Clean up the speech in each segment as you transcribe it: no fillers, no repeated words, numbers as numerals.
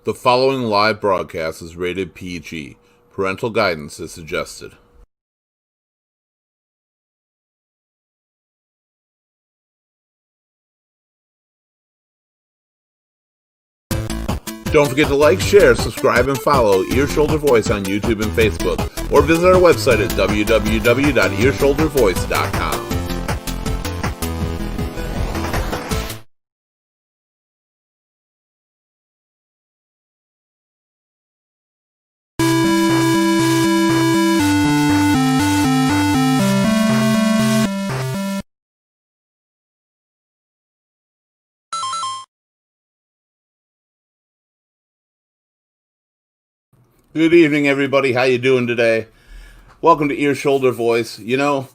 The following live broadcast is rated PG. Parental guidance is suggested. Don't forget to like, share, subscribe, and follow Ear Shoulder Voice on YouTube and Facebook, or visit our website at www.earshouldervoice.com. Good evening, everybody. How you doing today? Welcome to Ear Shoulder Voice. You know,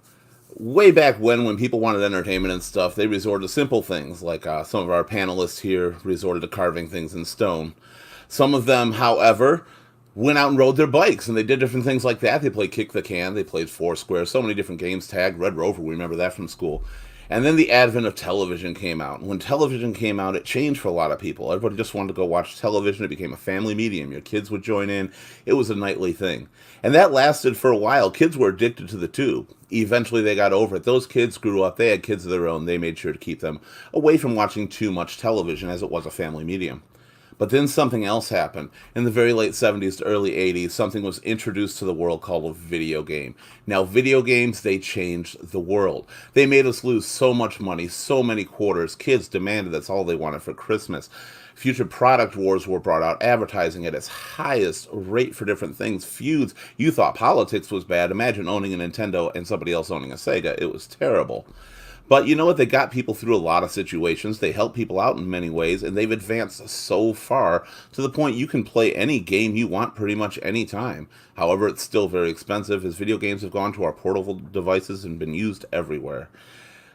way back when people wanted entertainment and stuff, they resorted to simple things, like some of our panelists here resorted to carving things in stone. Some of them, however, went out and rode their bikes, and they did different things like that. They played Kick the Can, they played Foursquare, so many different games, Tag, Red Rover, we remember that from school. And then the advent of television came out. When television came out, it changed for a lot of people. Everybody just wanted to go watch television. It became a family medium. Your kids would join in. It was a nightly thing. And that lasted for a while. Kids were addicted to the tube. Eventually, they got over it. Those kids grew up. They had kids of their own. They made sure to keep them away from watching too much television, as it was a family medium. But then something else happened. In the very late 70s to early 80s, something was introduced to the world called a video game. Now, video games, they changed the world. They made us lose so much money, so many quarters. Kids demanded that's all they wanted for Christmas. Future product wars were brought out, advertising at its highest rate for different things. Feuds. You thought politics was bad. Imagine owning a Nintendo and somebody else owning a Sega. It was terrible. But you know what? They got people through a lot of situations. They help people out in many ways, and they've advanced so far to the point you can play any game you want pretty much any time. However, it's still very expensive, as video games have gone to our portable devices and been used everywhere.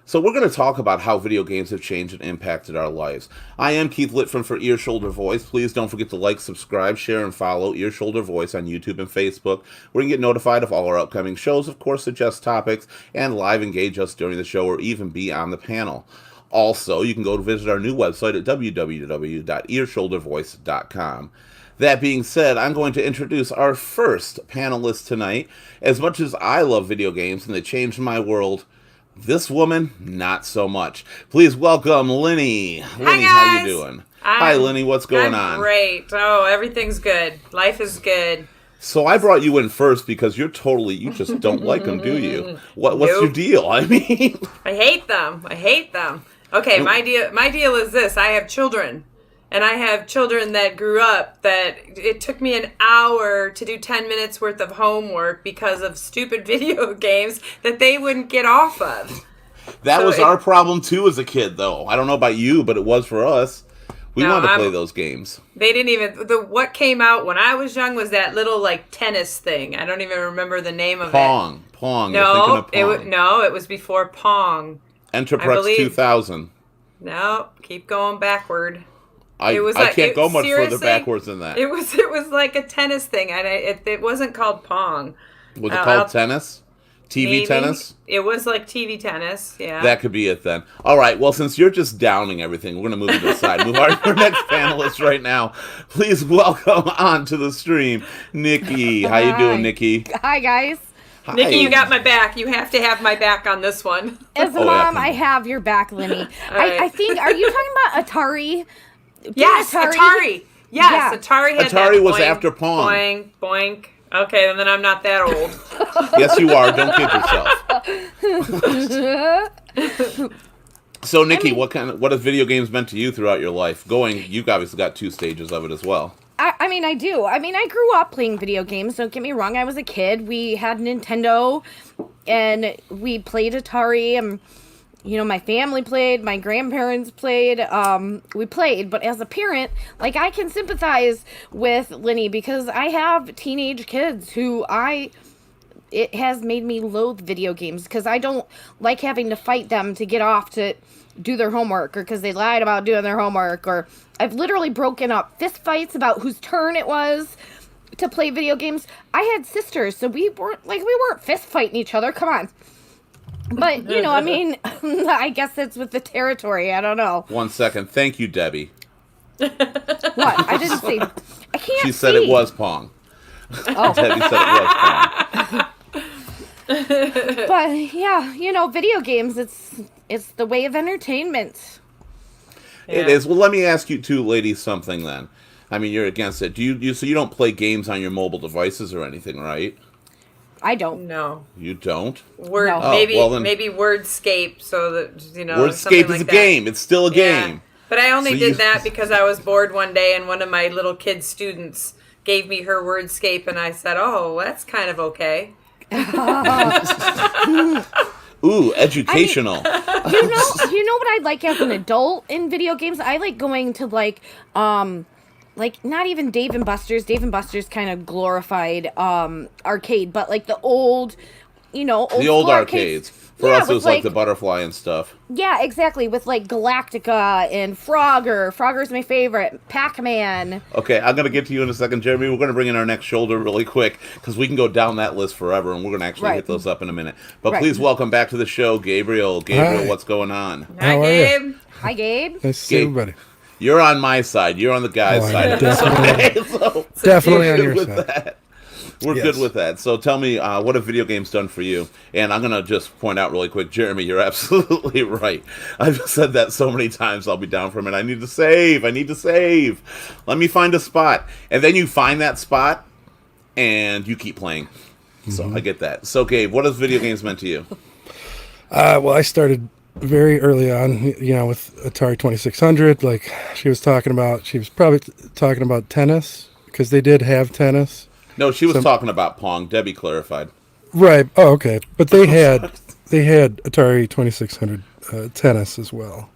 So we're going to talk about how video games have changed and impacted our lives. I am Keith Litfin for Ear Shoulder Voice. Please don't forget to like, subscribe, share, and follow Ear Shoulder Voice on YouTube and Facebook, where you can get notified of all our upcoming shows, of course, suggest topics, and live engage us during the show or even be on the panel. Also, you can go to visit our new website at www.earshouldervoice.com. That being said, I'm going to introduce our first panelist tonight. As much as I love video games and they changed my world, this woman, not so much. Please welcome Lenny. Lenny, how you doing? Hi, Lenny. What's going on? Great. Oh, everything's good. Life is good. So I brought you in first because you just don't like them, do you? What's Nope. your deal? I mean, I hate them. Okay, my deal is this. I have children. And I have children that grew up that it took me an hour to do 10 minutes worth of homework because of stupid video games that they wouldn't get off of. That was our problem too as a kid, though. I don't know about you, but it was for us. We wanted to play those games. They didn't even... What came out when I was young was that little, tennis thing. I don't even remember the name of Pong. it. Pong. No, You're thinking of Pong. it was before Pong. Enterprise 2000. No, keep going backward. I can't go much further backwards than that. It was like a tennis thing, and it wasn't called Pong. Was it called tennis? TV maybe. Tennis? It was like TV tennis, yeah. That could be it then. All right, well, since you're just downing everything, we're going to move to the side. Move our next panelist right now. Please welcome on to the stream, Nikki. How you doing, Nikki? Hi, guys. Hi. Nikki, you got my back. You have to have my back on this one. As a mom, I have your back, Lenny. Right. I think, are you talking about Atari? Yes, Atari. Yes, Yeah. Atari had Atari that. was Boing, after Pong. Boing, boink. Okay, and then I'm not that old. Yes, you are. Don't kid yourself. So, Nikki, what have video games meant to you throughout your life? You've obviously got two stages of it as well. I do. I mean, I grew up playing video games. Don't get me wrong. I was a kid. We had Nintendo, and we played Atari, and my family played, my grandparents played, we played, but as a parent, I can sympathize with Lenny because I have teenage kids it has made me loathe video games because I don't like having to fight them to get off to do their homework or because they lied about doing their homework, or I've literally broken up fist fights about whose turn it was to play video games. I had sisters, so we weren't fist fighting each other. Come on. But, I guess it's with the territory. I don't know. 1 second. Thank you, Debbie. What? I didn't say. I can't. She said see. it was Pong. Oh. Debbie said it was Pong. But yeah, video games. It's the way of entertainment. It is. Well, let me ask you two ladies something then. I mean, you're against it. Do you? So you don't play games on your mobile devices or anything, right? I don't. No. You don't? Word, No. maybe well then- maybe Wordscape, so that something Wordscape like is a that. game. It's still a Yeah. game. But I only So did you- that because I was bored one day, and one of my little kid students gave me her Wordscape, and I said, "Oh, that's kind of okay." Ooh, educational. You know what I like as an adult in video games? I like going to like not even Dave and Buster's. Dave and Buster's kind of glorified arcade, but like the old, The old school arcades. For Yeah, us, it with, was like the butterfly and stuff. Yeah, exactly. With like Galactica and Frogger. Frogger's my favorite. Pac-Man. Okay, I'm going to get to you in a second, Jeremy. We're going to bring in our next shoulder really quick because we can go down that list forever, and we're going to actually hit those up in a minute. But please welcome back to the show, Gabriel. Gabriel, Hi. what's going on? Hi, How are Gabe. you? Hi, Gabe. Nice to see Gabe. everybody. You're on my side. You're on the guy's Oh, side. I'm of this, okay? So Definitely on good your with side. that. We're Yes. good with that. So tell me, what have video games done for you? And I'm going to just point out really quick, Jeremy, you're absolutely right. I've said that so many times, I'll be down for a minute. I need to save. Let me find a spot. And then you find that spot, and you keep playing. So I get that. So, Gabe, what has video games meant to you? Well, I started very early on, with Atari 2600. Like she was probably talking about tennis because they did have tennis. No, she was talking about Pong. Debbie clarified. Right. Oh, okay. But they had Atari 2600 tennis as well.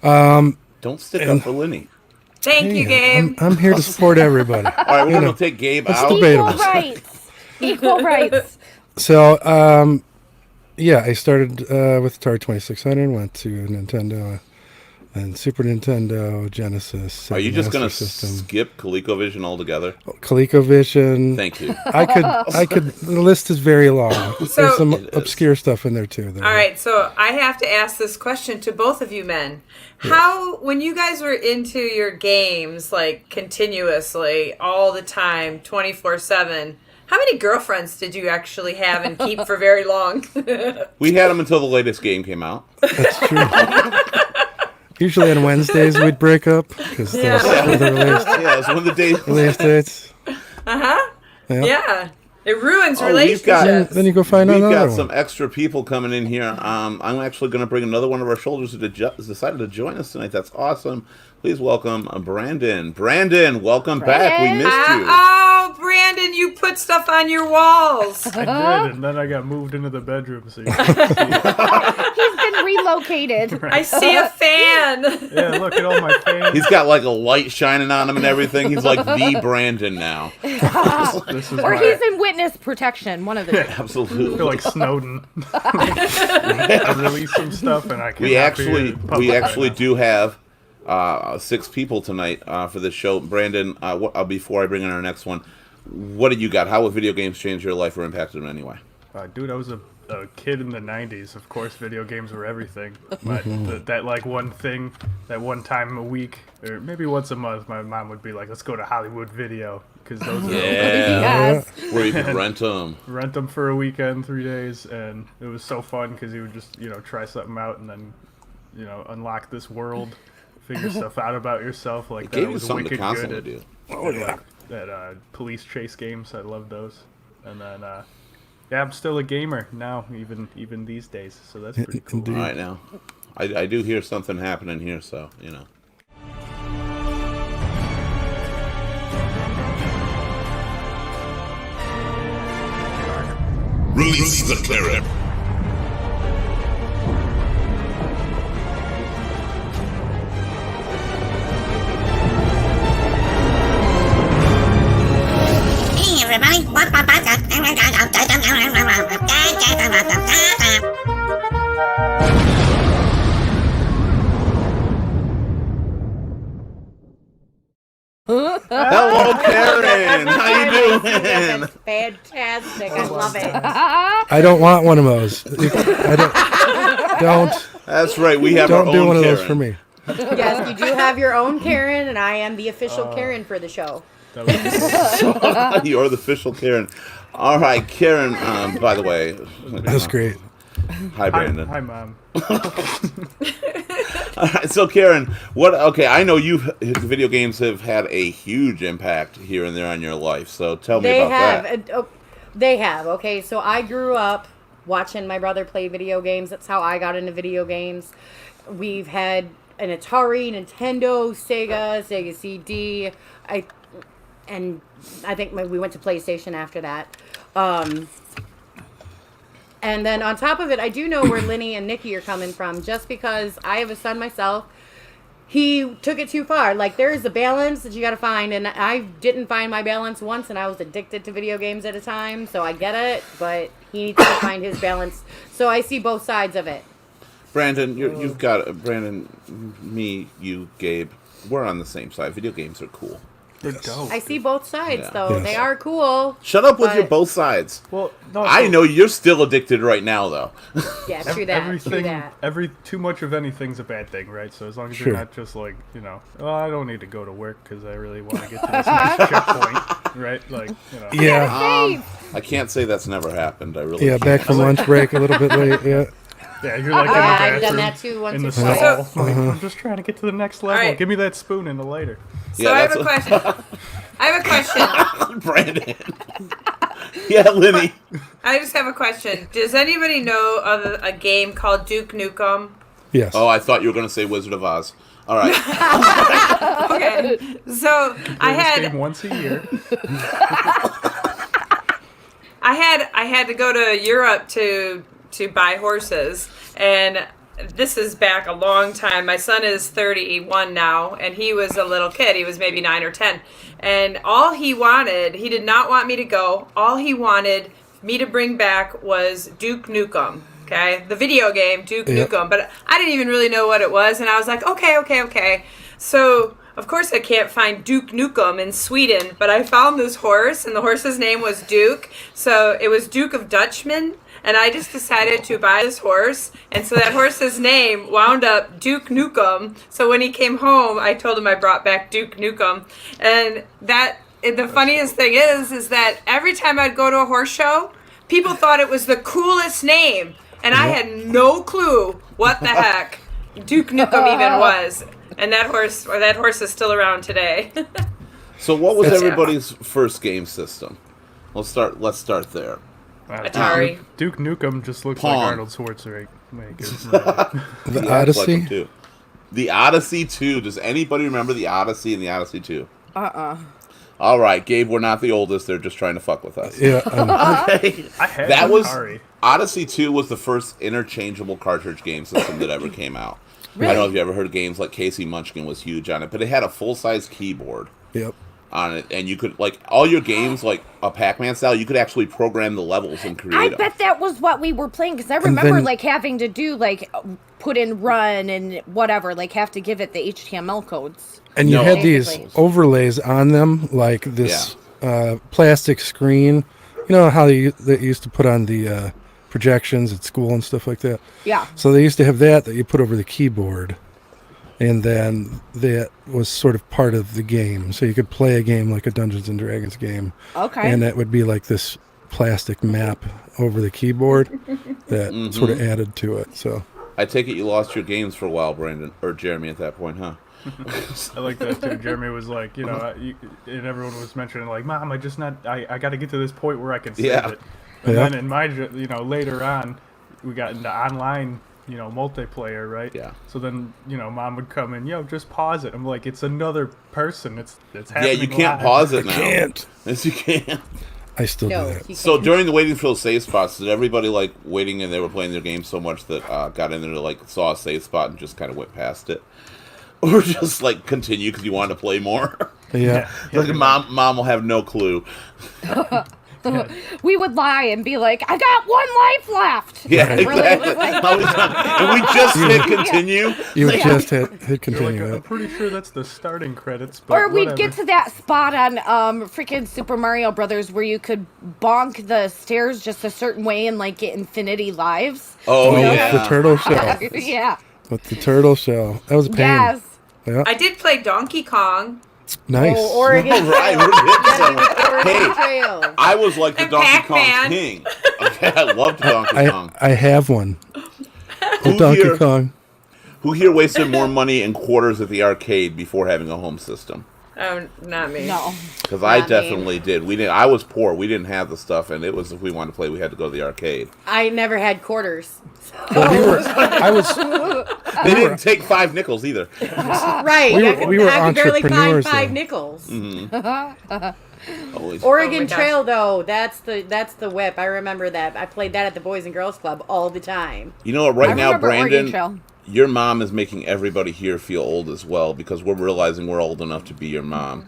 Don't stick up for Linny. Thank you, Gabe. I'm here to support everybody. All right, we're going to take Gabe out. debatable. Equal rights. Equal rights. So, I started with Atari 2600, went to Nintendo and Super Nintendo, Genesis. Are you just going to System, skip ColecoVision altogether? ColecoVision. Thank you. I could. The list is very long. So- There's some It is. obscure stuff in there too. Though. All right, so I have to ask this question to both of you men. How, when you guys were into your games, like continuously, all the time, 24/7, how many girlfriends did you actually have and keep for very long? We had them until the latest game came out. That's true. Usually on Wednesdays we'd break up because Yeah. those were the Yeah, it's one of the days. release dates. Uh-huh. Yeah. Yeah. It ruins Oh, we've got- relationships. Then you go find We've another got one. some extra people coming in here. I'm actually going to bring another one of our shoulders who decided to join us tonight. That's awesome. Please welcome Brandon. Brandon, welcome back. We missed you. Oh, Brandon, you put stuff on your walls. I did, and then I got moved into the bedroom. So He's been relocated. I see a fan. yeah, look at all my fans. He's got like a light shining on him and everything. He's like the Brandon now. This is Or my, he's in witness protection. One of the two. I feel Absolutely. like Snowden. I released some stuff, and I can't. We actually do have 6 people tonight for this show. Brandon, before I bring in our next one, what do you got? How have video games changed your life or impacted in any way? Dude, I was a kid in the '90s. Of course, video games were everything. But that like one thing, that one time a week, or maybe once a month, my mom would be like, "Let's go to Hollywood Video," because those are Yeah. Yes. Where you can rent them. rent them for a weekend, 3 days, and it was so fun because you would just try something out and then unlock this world, figure stuff out about yourself. Like that Gave you was something to wicked constantly good. do. Oh yeah. At police chase games, I love those. And then I'm still a gamer now, even these days. So that's pretty cool. Indeed. All right, now. I do hear something happening here, so, Release the cleric. Hey everybody, Hello, Karen. How you doing? That's fantastic. I love it. I don't want one of those. I don't That's right. We have our don't do own one of Karen. those for me. Yes, you do have your own Karen, and I am the official Karen for the show. That was You're the official Karen. All right, Karen. By the way, That's great. hi, Brandon. Hi, Mom. All right, so Karen, what? Okay, I know video games have had a huge impact here and there on your life. So tell me They about have. that. They have. Okay, so I grew up watching my brother play video games. That's how I got into video games. We've had an Atari, Nintendo, Sega CD. And I think we went to PlayStation after that. And then on top of it, I do know where Linny and Nikki are coming from, just because I have a son myself. He took it too far. Like, there is a balance that you got to find, and I didn't find my balance once, and I was addicted to video games at a time, so I get it, but he needs to find his balance. So I see both sides of it. Brandon, you've got Brandon, me, you, Gabe. We're on the same side. Video games are cool. They're dope. I see both sides, Yeah. though. Yes. They are cool. Shut up with But- your both sides. Well, no, I so know you're still addicted right now, though. Yeah, true that. everything, True that. too much of anything's a bad thing, right? So as long as Sure. you're not just like, oh, I don't need to go to work because I really want to get to this next checkpoint, right? Like, Yeah. I can't say that's never happened. I really Yeah, back from lunch break a little bit late. Yeah. yeah, you're like in the Yeah, bathroom, I've done that too once in the or stall. twice. Like, I'm just trying to get to the next level. right. Give me that spoon in the lighter. So Yeah, I have that's a question. I have a question. Brandon. Yeah, Linny. I just have a question. Does anybody know of a game called Duke Nukem? Yes. Oh, I thought you were going to say Wizard of Oz. All right. Okay. So I Play this game had once a year. I had to go to Europe to buy horses, and this is back a long time. My son is 31 now, and he was a little kid. He was maybe 9 or 10. And all he wanted, he did not want me to go. All he wanted me to bring back was Duke Nukem. Okay? The video game, Duke Yep. Nukem. But I didn't even really know what it was, and I was like, okay. So, of course, I can't find Duke Nukem in Sweden, but I found this horse, and the horse's name was Duke. So it was Duke of Dutchman. And I just decided to buy this horse. And so that horse's name wound up Duke Nukem. So when he came home, I told him I brought back Duke Nukem. And the funniest thing is that every time I'd go to a horse show, people thought it was the coolest name. And I had no clue what the heck Duke Nukem even was. And that horse is still around today. So what was Yeah. everybody's first game system? Let's start there. Atari. Duke Nukem just looks Pong. like Arnold Schwarzenegger. The He acts like Odyssey. him, too. The Odyssey 2. Does anybody remember the Odyssey and the Odyssey 2? All right, Gabe, we're not the oldest. They're just trying to fuck with us. Yeah. Okay. I had That was Atari. Odyssey 2 was the first interchangeable cartridge game system that ever came out. I don't know if you ever heard of games like Casey Munchkin was huge on it, but it had a full-size keyboard Yep. on it, and you could, like, all your games, like a Pac-Man style, you could actually program the levels and create I them. bet that was what we were playing, because I remember then- like having to do like put in run and whatever, like have to give it the HTML codes. And you No. had these Basically. overlays on them, like this plastic screen. You know how they used to put on the projections at school and stuff like that? Yeah. So they used to have that you put over the keyboard. And then that was sort of part of the game. So you could play a game like a Dungeons and Dragons game. Okay. And that would be like this plastic map over the keyboard that sort of added to it. So I take it you lost your games for a while, Brandon, or Jeremy at that point, huh? I like that too. Jeremy was like, and everyone was mentioning like, Mom, I got to get to this point where I can save Yeah. it. And Yeah. then in my, later on, we got into online, multiplayer, right? Yeah. So then, Mom would come in, just pause it. I'm like, it's another person. It's Yeah, happening. you can't live. pause it now. can't. Yes, you can. I still No, do that. you So can't. during the waiting for those save spots, did everybody like waiting and they were playing their game so much that got in there to like saw a save spot and just kind of went past it, or just like continue because you wanted to play more? Yeah. Like mom will have no clue. We would lie and be like, I got one life left. Yeah, Really, exactly. like- And we just hit continue. You would just hit You're like, continue I'm it. pretty sure that's the starting credits. But Or we'd whatever. get to that spot on freaking Super Mario Brothers where you could bonk the stairs just a certain way and like get infinity lives. Oh Oh, yeah. the turtle shell. Yeah. with the turtle shell. That was a pain. Yes. Yeah. I did play Donkey Kong. Nice. Oh, Oregon. All right, we're getting somewhere. Oregon Hey, Trail. I was like the And Donkey Pac-Man. Kong king. Okay, I loved Donkey Kong. I have one. The Who Donkey here- Kong. Who here wasted more money in quarters at the arcade before having a home system? Oh, not me. No. Because I Not me. definitely did. We didn't. I was poor. We didn't have the stuff, and it was if we wanted to play, we had to go to the arcade. I never had quarters. I was. They didn't take 5 nickels either. Right. We were I could barely find entrepreneurs, 5 though. nickels. Always. Oregon Oh my gosh. Trail, though, that's the whip. I remember that. I played that at the Boys and Girls Club all the time. You know what? Right I now, remember Oregon Brandon, Trail. your mom is making everybody here feel old as well because we're realizing we're old enough to be your mom.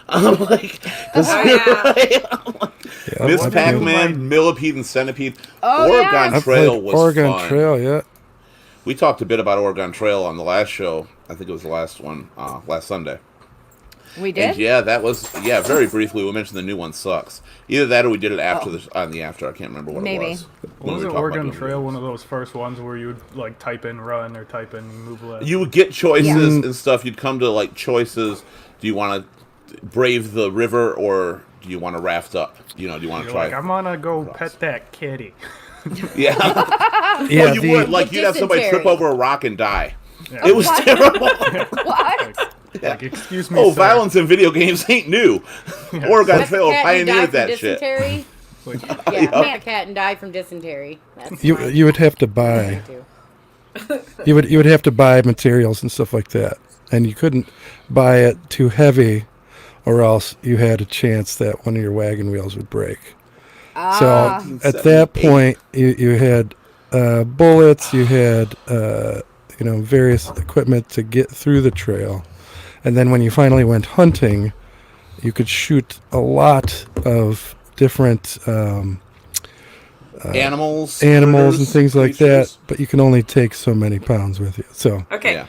I'm like, Oh, yeah. Yeah, Miss I've Pac-Man, Millipede, and Centipede. Oh, Oregon yeah. played Trail was Oregon fun. Trail, yeah. We talked a bit about Oregon Trail on the last show. I think it was the last one, last Sunday. We And did? yeah, that was very briefly. We mentioned the new one sucks. Either that or we did it after on the after. I can't remember what Maybe. it was. When we Wasn't were talking about Oregon doing Trail videos. one of those first ones where you would like type in run or type in move left? You would get choices Yeah. and stuff. You'd come to like choices. Do you want to brave the river or do you want to raft up? Do you want to You're try? like, I'm gonna go pet that kitty. Yeah. Yeah, Well, you would like The you'd have somebody trip dysentery. over a rock and die. Yeah. It was terrible. What? Like, excuse me, Oh, sir. violence in video games ain't new. Oregon That's Trail the cat who died pioneered from that shit. dysentery. Like, Yeah, pet the cat and died from dysentery. That's you would have to buy. You would have to buy materials and stuff like that, and you couldn't buy it too heavy, or else you had a chance that one of your wagon wheels would break. Ah. So at that point, you had bullets, you had various equipment to get through the trail, and then when you finally went hunting, you could shoot a lot of different Animals, animals and critters, things like creatures. that, but you can only take so many pounds with you. So Okay. Yeah.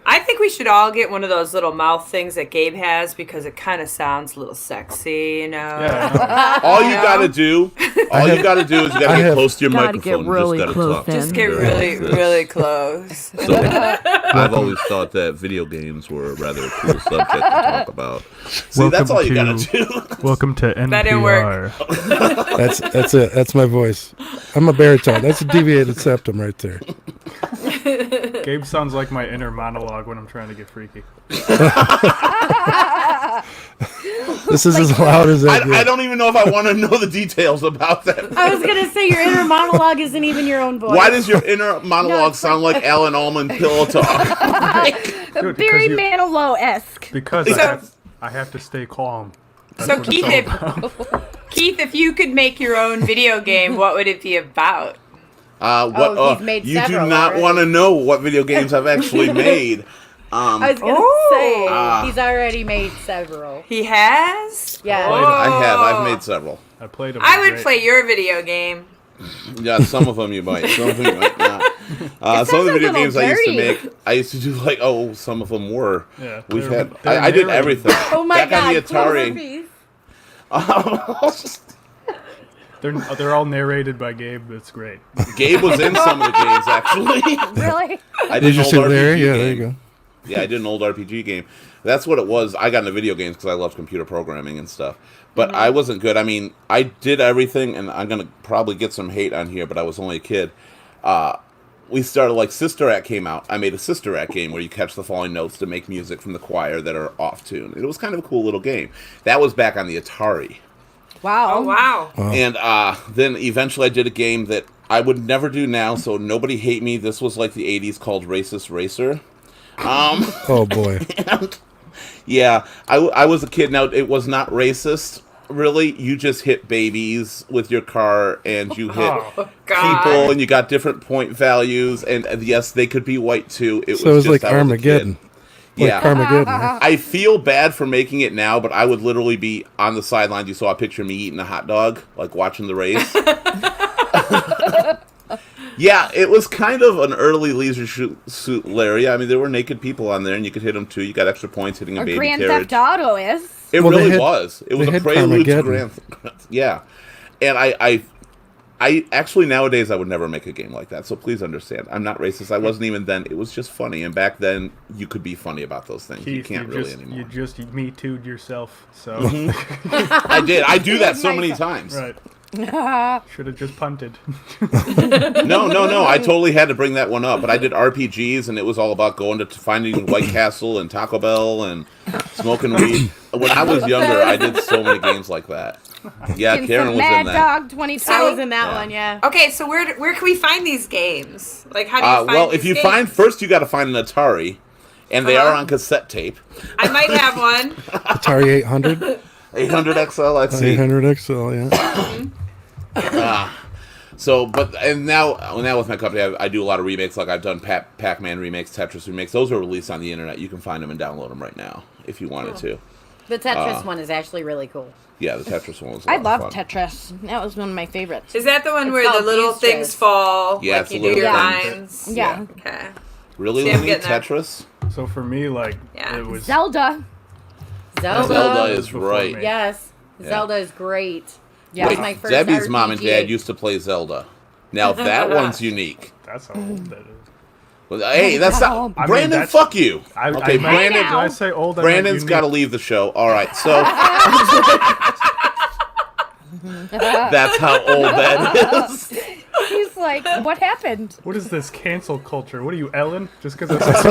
I think we should all get one of those little mouth things that Gabe has because it kind of sounds a little sexy, you know? yeah, All you gotta do, is you I gotta get have- close to your Gotta microphone. get really you just gotta close talk. then. Just get really, really close. So, I've always thought that video games were a rather cool subject to talk about. See, that's all you gotta do. welcome to That didn't work. NPR. that's it. That's my voice. I'm a baritone. That's a deviated septum right there. Gabe sounds like my inner monologue when I'm trying to get freaky. This is as loud as I I get. don't even know if I want to know the details about that. I was gonna say your inner monologue isn't even your own voice. Why does your inner monologue sound like Alan Allman pillow talk? Good, Barry because you- Manilow-esque. Because I have to stay calm. That's So what it's Keith, all if, about. Keith, if you could make your own video game, what would it be about? he's made you do several not already. want to know what video games I've actually made. I was gonna say he's already made several. He has? Yeah. I've made several. I played them. I would play your video game. Yeah, some of them you might. Some of them you might not. Some of the sounds a video little games I used to dirty. make, I used to do like, some of them were. Yeah, We've they're- had. they're I did narrated. everything. Oh my Back on the god! Atari. They're all narrated by Gabe. It's great. Gabe was in some of the games actually. Really? I Did an you old sit there? RPG Yeah, there you game. go. Yeah, I did an old RPG game. That's what it was. I got into video games because I loved computer programming and stuff. But I wasn't good. I mean, I did everything, and I'm going to probably get some hate on here, but I was only a kid. We started, like, Sister Act came out. I made a Sister Act game where you catch the falling notes to make music from the choir that are off-tune. It was kind of a cool little game. That was back on the Atari. Wow. Oh, wow. And then eventually I did a game that I would never do now, so nobody hate me. This was like the 80s called Racist Racer. Oh boy. Yeah, I was a kid. Now, it was not racist, really. You just hit babies with your car, and you hit Oh, God. people, and you got different point values. And yes, they could be white, too. So it was just like I was a Armageddon. kid. Like Yeah. Armageddon. Huh? I feel bad for making it now, but I would literally be on the sidelines. You saw a picture of me eating a hot dog, like watching the race. Yeah, it was kind of an early Leisure Suit Larry. I mean, there were naked people on there, and you could hit them too. You got extra points hitting a Or baby Grand carriage. Theft Auto is. It Well, they really had- was. It was they a had prelude to Carmageddon. Grand. Yeah, and I I actually nowadays I would never make a game like that. So please understand, I'm not racist. I wasn't even then. It was just funny, and back then you could be funny about those things. Keith, you can't really anymore. You just Me Too'd yourself. So I did. I do that so many times. right. Should have just punted. No. I totally had to bring that one up. But I did RPGs, and it was all about going to finding White Castle and Taco Bell and smoking weed. When I was younger, I did so many games like that. Yeah, Getting Karen some was Mad in that. Dog 22. I was in that one, yeah. Okay, so where can we find these games? Like, how do you find Well, these if you games? find first, you got to find an Atari, and they are on cassette tape. I might have one. Atari 800, 800 XL. Let's see. 800 XL, yeah. So, and now with my company, I do a lot of remakes. Like I've done Pac-Man remakes, Tetris remakes. Those are released on the internet. You can find them and download them right now if you wanted to. The Tetris one is actually really cool. Yeah, the Tetris one was. I A lot of love fun. Tetris. That was one of my favorites. Is that the one It's where the called little Fuse things Chase. fall? Yeah, like it's you a do little your thing. lines? Yeah. Okay. Really, See, I'm Lenny? getting there. Tetris? So for me, like Yeah. it was Zelda. Zelda is before right. me. Yes. Yeah. Zelda is great. Yeah. That was my first Debbie's mom and RPG. dad used to play Zelda. Now that one's unique. That's how old that is. Well, hey, that's not I mean, Brandon. that's- Fuck you. I Okay, Brandon. did I say old? I meant Brandon's unique. got to leave the show. All right, so that's how old that is. He's like, what happened? What is this cancel culture? What are you, Ellen? Just because I said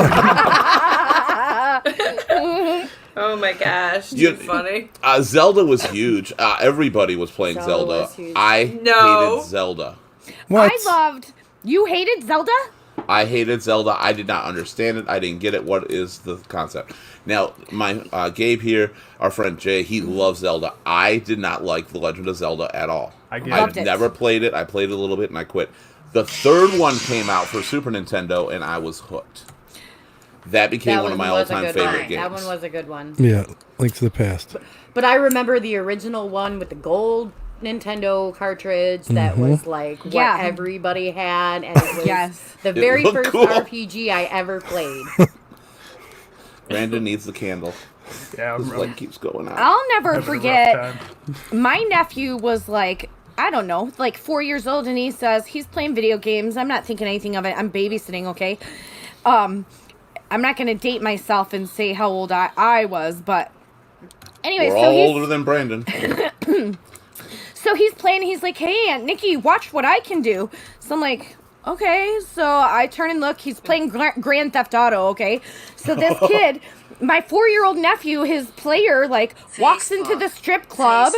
something. Oh my gosh, too You- funny. Zelda was huge. Everybody was playing Zelda Zelda. was huge. I No. hated Zelda. What? I loved. You hated Zelda? I hated Zelda. I did not understand it. I didn't get it. What is the concept? Now, my Gabe here, our friend Jay, he loves Zelda. I did not like The Legend of Zelda at all. I get Loved it. it. Never played it. I played it a little bit and I quit. The third one came out for Super Nintendo and I was hooked. That became That one of my was a all-time good favorite one. games. That one was a good one. Yeah, Link to the Past. But I remember the original one with the gold Nintendo cartridge that was like what Yeah. everybody had, and it was Yes. the very looked first cool. RPG I ever played. Brandon needs the candle. Yeah, This I'm light keeps going out. I'll never having a rough forget. time. My nephew was like, I don't know, like 4 years old, and he says he's playing video games. I'm not thinking anything of it. I'm babysitting, okay? I'm not going to date myself and say how old I was, but anyway, We're so all he's older than Brandon. so he's playing. He's like, "Hey, Aunt Nikki, watch what I can do." So I'm like, "Okay." So I turn and look. He's playing Grand Theft Auto. Okay, so this kid, my 4-year-old nephew, his player, like walks into the strip club.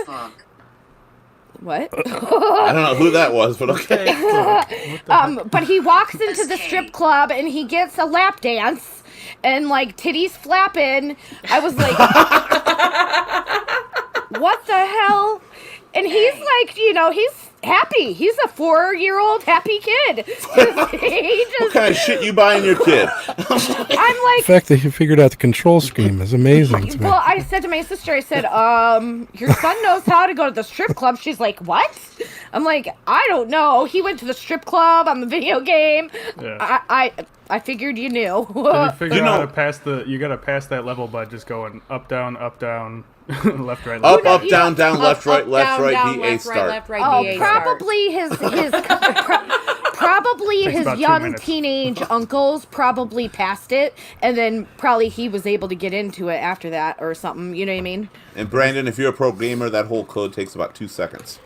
What? I don't know who that was, but okay. But he walks into the strip club and he gets a lap dance and like titties flapping. I was like, what the hell? And he's like, you know, he's happy. He's a 4-year-old happy kid. He What just, kind of shit you buying your kid? I'm The like, fact that he figured out the control scheme is amazing to me. well, I said to my sister, I said, your son knows how to go to the strip club. She's like, what? I'm like, I don't know. He went to the strip club on the video game. Yeah. I figured you knew. You figure You out how know- to pass you gotta pass that level by just going up, down, left, right, Up, left. up, down, down, left, right, Up, left, down, right, down, B, A, left, start. Right, left, right, Oh, BA start. probably probably Takes his about 2 young minutes. teenage uncles probably passed it, and then probably he was able to get into it after that or something. You know what I mean? And Brandon, if you're a pro gamer, that whole code takes about 2 seconds.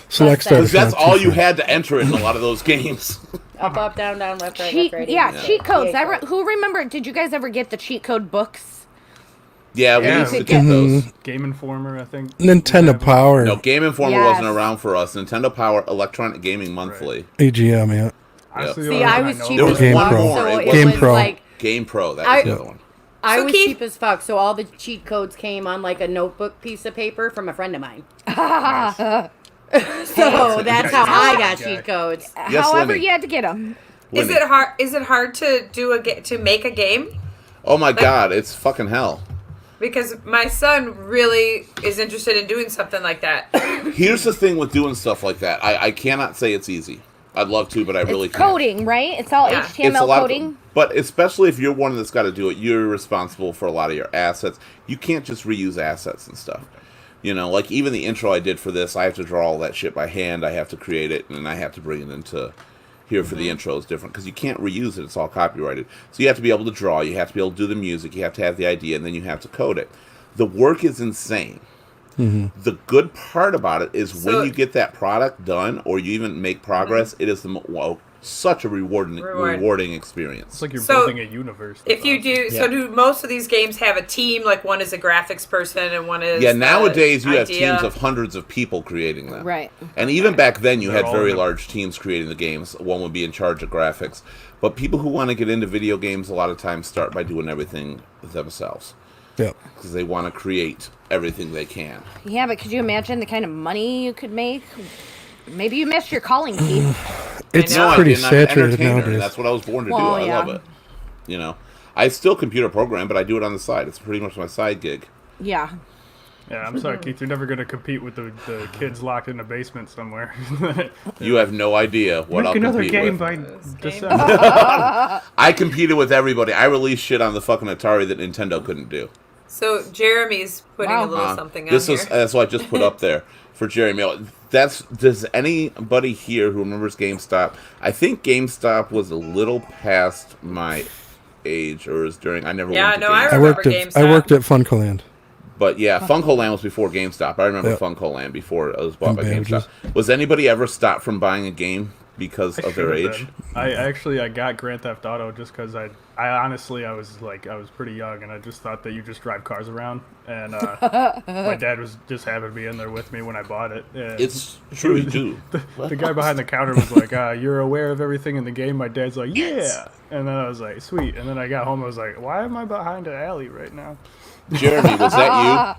Select start. Because that's all you had to enter in a lot of those games. Up, down, down, left, right, Cheat, left, right. yeah, BA cheat codes. start. Who remember? Did you guys ever get the cheat code books? Yeah, we Yeah, used to we get those. Game Informer, I think. Nintendo Power, No, Game Informer Yes. wasn't around for us. Nintendo Power, Electronic Gaming Monthly, AGM, yeah. Honestly, Yep. the See, only I one was know cheap There as was Game fuck, one Pro. more. so It it wasn't- Game was Pro. like Game Pro. That I- was the other one. I So was Keith- cheap as fuck, so all the cheat codes came on like a notebook piece of paper from a friend of mine. So that's how I got Okay. cheat codes. Yes, However, Lenny. you had to get them. Is Lenny. it hard? Is it hard to do to make a game? Oh my god, it's fucking hell. Because my son really is interested in doing something like that. Here's the thing with doing stuff like that. I cannot say it's easy. I'd love to, but I really It's can't. coding, right? It's all Yeah. HTML It's a lot coding. but especially if you're one that's got to do it, you're responsible for a lot of your assets. You can't just reuse assets and stuff. You know, like even the intro I did for this, I have to draw all that shit by hand. I have to create it, and I have to bring it into here for the intro is different because you can't reuse it. It's all copyrighted. So you have to be able to draw. You have to be able to do the music. You have to have the idea, and then you have to code it. The work is insane. The good part about it is when you get that product done, or you even make progress, it is such a rewarding experience. It's like you're building a universe. If you do, so do most of these games have a team? Like one is a graphics person and one is nowadays you have teams of hundreds of people creating them. Right. And even back then you had very large teams creating the games. One would be in charge of graphics. But people who want to get into video games a lot of times start by doing everything themselves. Yeah. Because they want to create everything they can. Yeah, but could you imagine the kind of money you could make? Maybe you missed your calling, Keith. It's pretty saturated nowadays. That's what I was born to do. I love it. You know, I still computer program, but I do it on the side. It's pretty much my side gig. Yeah. Yeah, I'm sorry, Keith. You're never going to compete with the kids locked in a basement somewhere. You have no idea what I'll compete with. Make another game by December. I competed with everybody. I released shit on the fucking Atari that Nintendo couldn't do. So Jeremy's putting a little something on here. That's what I just put up there for Jeremy. Does anybody here who remembers GameStop? I think GameStop was a little past my age, or was during. I never went to GameStop. I remember GameStop. I worked at Funcoland. But yeah, Funcoland was before GameStop. I remember Funcoland before it was bought by GameStop. Was anybody ever stopped from buying a game because of their age? I got Grand Theft Auto just because I honestly I was pretty young, and I just thought that you just drive cars around, and my dad was just having me in there with me when I bought it. And it's true, you do. The guy behind the counter was like, "You're aware of everything in the game?" My dad's like, "Yeah," and then I was like, "Sweet," and then I got home, I was like, "Why am I behind an alley right now?" Jeremy, was that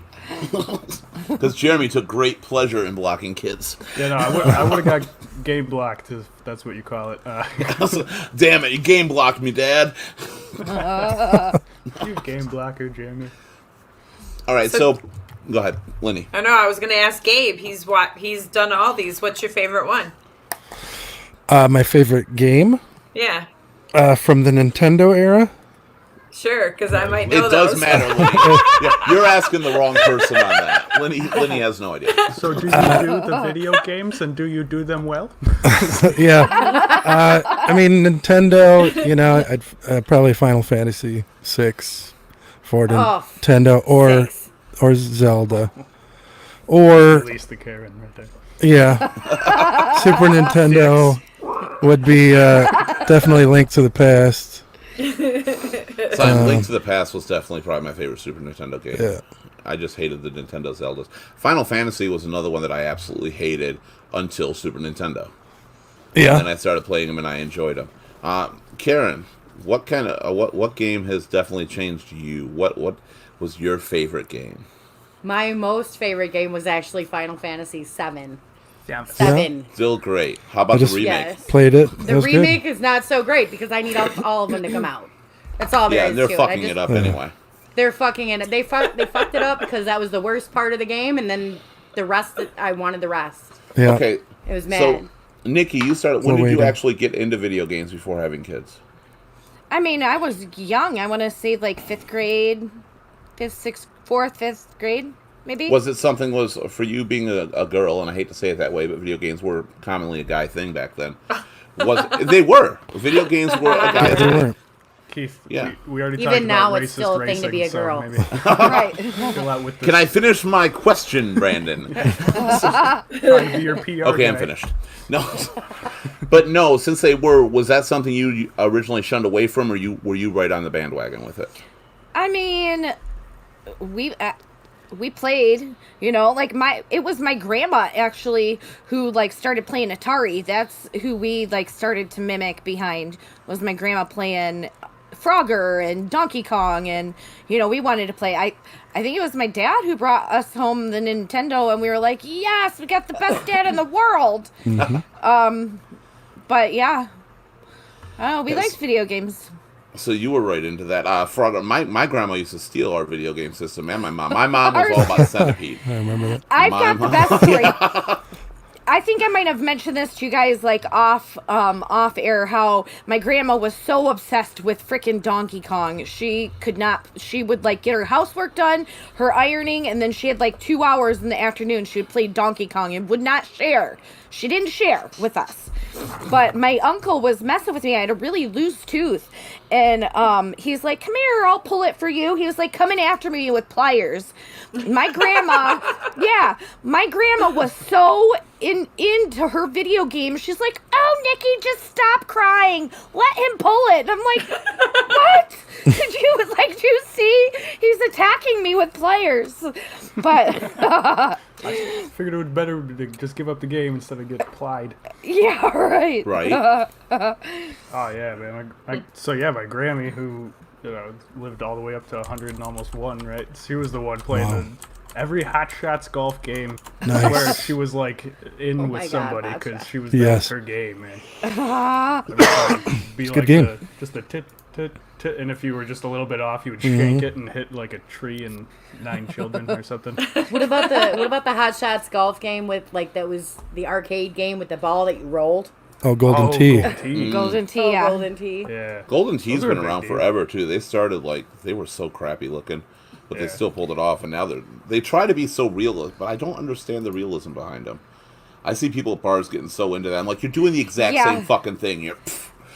you? Because Jeremy took great pleasure in blocking kids. Yeah, no, I would have got game blocked, if that's what you call it. Damn it, you game blocked me, Dad. You game blocker, Jeremy. All right, so go ahead, Lenny. I know, I was going to ask Gabe. He's done all these. What's your favorite one? My favorite game? Yeah. From the Nintendo era? Sure, because I might know those. It does matter, Lenny. You're asking the wrong person on that. Lenny has no idea. So do you do the video games, and do you do them well? Yeah. I mean, Nintendo, you know, I'd probably Final Fantasy 6 for Nintendo, or Zelda. Or... Release the Karen right there. Yeah. Super Nintendo would be definitely Link to the Past. Link to the Past was definitely probably my favorite Super Nintendo game. Yeah. I just hated the Nintendo Zeldas. Final Fantasy was another one that I absolutely hated until Super Nintendo. Yeah. And I started playing them and I enjoyed them. Karen, what kind of what game has definitely changed you? What was your favorite game? My most favorite game was actually Final Fantasy 7. Yeah. 7. Still great. How about the remake? Yes. Played it. The remake is not so great because I need all of them to come out. That's all there is to it. Yeah, they're fucking it up anyway. They're fucking it. They fucked it up because that was the worst part of the game, and then the rest, I wanted the rest. Yeah. Okay. It was mad. So, Nikki, you started. When did you actually get into video games before having kids? I mean, I was young. I want to say like 5th grade, 5th grade, maybe. Was it something for you being a girl, and I hate to say it that way, but video games were commonly a guy thing back then. They were. Video games were a guy thing. They were. Keith, yeah. we already even talked now about it's still a thing to be a girl. Right. Can I finish my question, Brandon? Your PR okay, I'm finished. No, but no. Since they were, was that something you originally shunned away from, or were you right on the bandwagon with it? I mean, we played, you know, like it was my grandma actually who like started playing Atari. That's who we like started to mimic behind, was my grandma playing Frogger and Donkey Kong, and you know, we wanted to play. I think it was my dad who brought us home the Nintendo, and we were like, yes, we got the best dad in the world. Mm-hmm. But yeah, we liked video games. So you were right into that. Frogger. My grandma used to steal our video game system, and my mom. My mom was all about Centipede. I remember that. I've got the best story. I think I might have mentioned this to you guys like off air, how my grandma was so obsessed with frickin' Donkey Kong. She would like get her housework done, her ironing, and then she had like 2 hours in the afternoon she would play Donkey Kong and would not share. She didn't share with us. But my uncle was messing with me. I had a really loose tooth. And he's like, come here, I'll pull it for you. He was like coming after me with pliers. My grandma, my grandma was so into her video game. She's like, oh, Nikki, just stop crying. Let him pull it. And I'm like, what? Did you see? He's attacking me with pliers. But... I figured it would be better to just give up the game instead of get plied. Yeah, right. Right. Oh yeah, man. My Grammy, who lived all the way up to 100 and almost won, right? She was the one playing every Hot Shots golf game. Nice. Where she was like in with somebody because she was that was her game, man. Be It's a like good game. just the tit, and if you were just a little bit off, you would shank it and hit like a tree and 9 children or something. What about the Hot Shots golf game with like that was the arcade game with the ball that you rolled? Oh, Golden Tee. Golden Tee, yeah. Golden Tee. Yeah. Golden Tee's Those are been a big around deal. forever too. They started they were so crappy looking, but they Yeah. still pulled it off. And now they try to be so realistic, but I don't understand the realism behind them. I see people at bars getting so into that. I'm like, you're doing the exact Yeah. same fucking thing. You're.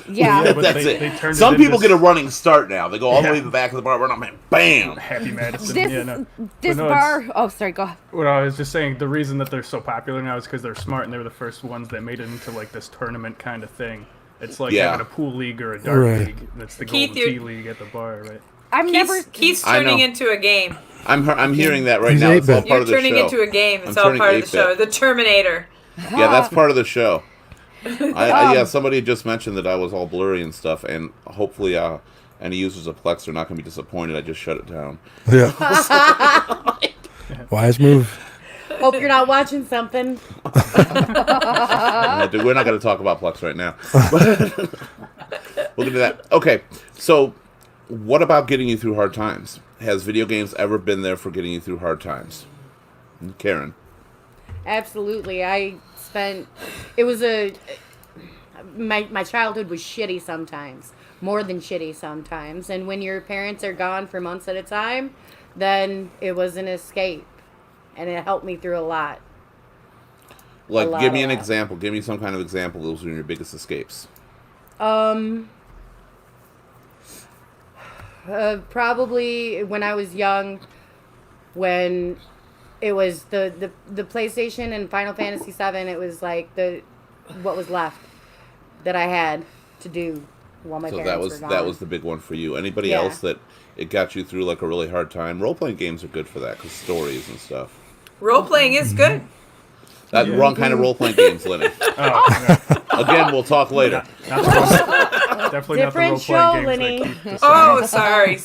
Yeah. Yeah, but That's they it. turned Some it people into get a running start now. They go all the Yeah. way to the back of the bar, run up, and bam. Happy Madison. This yeah, no. this But no, bar. Oh, sorry. Go ahead. Well, I was just saying the reason that they're so popular now is because they're smart and they were the first ones that made it into like this tournament kind of thing. It's like Yeah. having a pool league or a dart Right. league. That's the Keith, Golden Tee you're- League at the bar, right? Keith's I turning know. into a game. I'm hearing that right He's now. It's all 8-bit. part You're of the turning show. into a game. It's I'm all turning part of the 8-bit. show. The Terminator. Yeah, that's part of the show. Yeah, somebody just mentioned that I was all blurry and stuff, and hopefully any users of Plex are not going to be disappointed. I just shut it down. Yeah. Wise move. Hope you're not watching something. We're not going to talk about Plex right now. We'll get to that. Okay, so what about getting you through hard times? Has video games ever been there for getting you through hard times? Karen. Absolutely. My childhood was shitty sometimes, more than shitty sometimes. And when your parents are gone for months at a time, then it was an escape. And it helped me through a lot. Like, A give me lot. an example. Give me some kind of example. Those were your biggest escapes. Probably when I was young, when it was the PlayStation and Final Fantasy VII, it was like what was left that I had to do while my So parents were gone. that was the big one for you. Anybody Yeah. else that it got you through like a really hard time? Role playing games are good for that because stories and stuff. Role playing is good. That wrong kind of role playing games, Lenny. Oh, yeah. Again, we'll talk later. Not the one- definitely Different not the show, role-playing games Lenny. that keep Oh, sorry.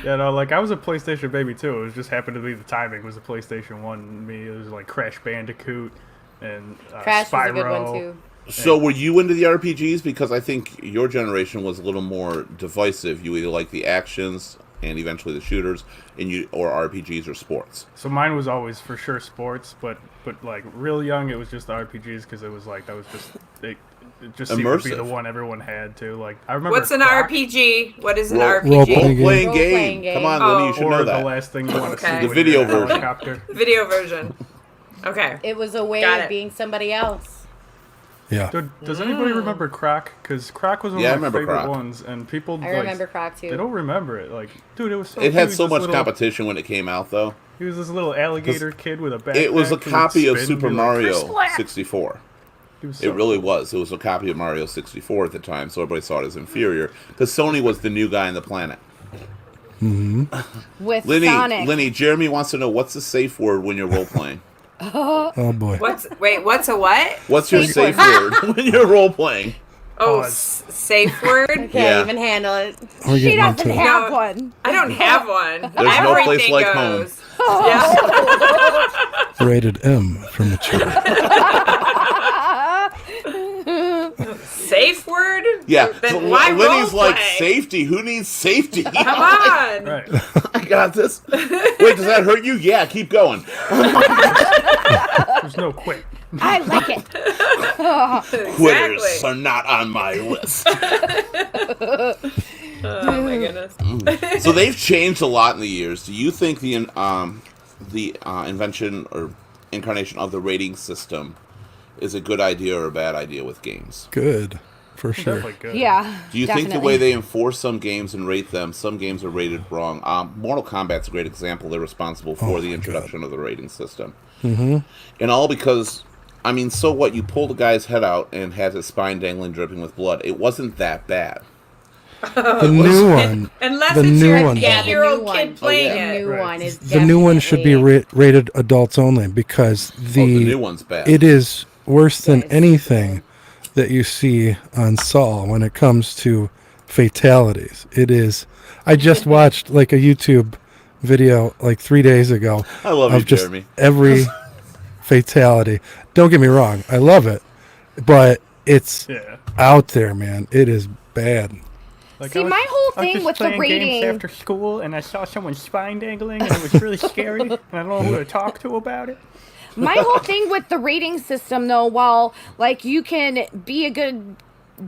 Yeah, no, like I was a PlayStation baby too. It was just happened to be the timing was a PlayStation 1. Me, it was like Crash Bandicoot and Crash Spyro. was a good one too. So were you into the RPGs? Because I think your generation was a little more divisive. You either like the actions and eventually the shooters, or RPGs or sports. So mine was always for sure sports, but like real young, it was just RPGs because it was like that was just it just seemed to be Immersive. the one everyone had to. Like I remember. What's an Croc, RPG? What is an Role-playing RPG? game. Role-playing Role-playing game. game. Come on, Oh. Lenny, you should or know the that. last thing you want to Okay. see The when video you're in a version. helicopter. Video version. Okay. It was a way Got of it. being somebody else. Yeah. Does anybody remember Croc? Because Croc was one Yeah, I of my remember favorite Croc. ones, and people I like, remember Croc too. They don't remember it. Like, dude, it was so. It had cute, so this much little- competition when it came out, though. He was this little alligator kid with a backpack. It was a and would copy of spin, Super be like, Mario Splat. 64. He was It so really was. It was a copy of Mario 64 at the time, so everybody saw it as inferior. Because Sony was the new guy on the planet. With Lenny, Sonic. Jeremy wants to know, what's the safe word when you're role-playing? Oh boy. What's a what? What's your Safe safe word when you're role-playing? Oh, Pause. safe word? Can't Yeah. even handle it. We're She getting doesn't into it. have No. one. I don't have one. There's no place Everything like home. goes. Yeah. Rated M for mature. Safe word? hard. Yeah. Then So why Lenny's like, roleplay? safety? Who needs safety? Come on. Right. I got this. Wait, does that hurt you? Yeah, keep going. There's no quit. I like it. Quitters are not on my list. Oh my goodness. So they've changed a lot in the years. Do you think the invention or incarnation of the rating system is a good idea or a bad idea with games? Good, for sure. Definitely good. Yeah. Do you definitely. think the way they enforce some games and rate them, some games are rated wrong? Mortal Kombat's a great example. They're responsible for the introduction of the rating system. Mm-hmm. And all because, I mean, so what? You pulled a guy's head out and had his spine dangling, dripping with blood. It wasn't that bad. The new one. Unless The it's new your one. Yeah, the 8-year-old new kid one. playing The it. new Right. one is The new one should be definitely- rated adults only because The new one's bad. it is worse than Yes. anything that you see on Saul when it comes to fatalities. It is. I just watched like a YouTube video like 3 days ago I love of you, just Jeremy. every fatality. Don't get me wrong, I love it, but it's Yeah. out there, man. It is bad. Like, See, my whole thing with the games rating. after school, and I saw someone's spine dangling, and it was really scary. And I don't know who to talk to about it. My whole thing with the rating system, though, while like you can be a good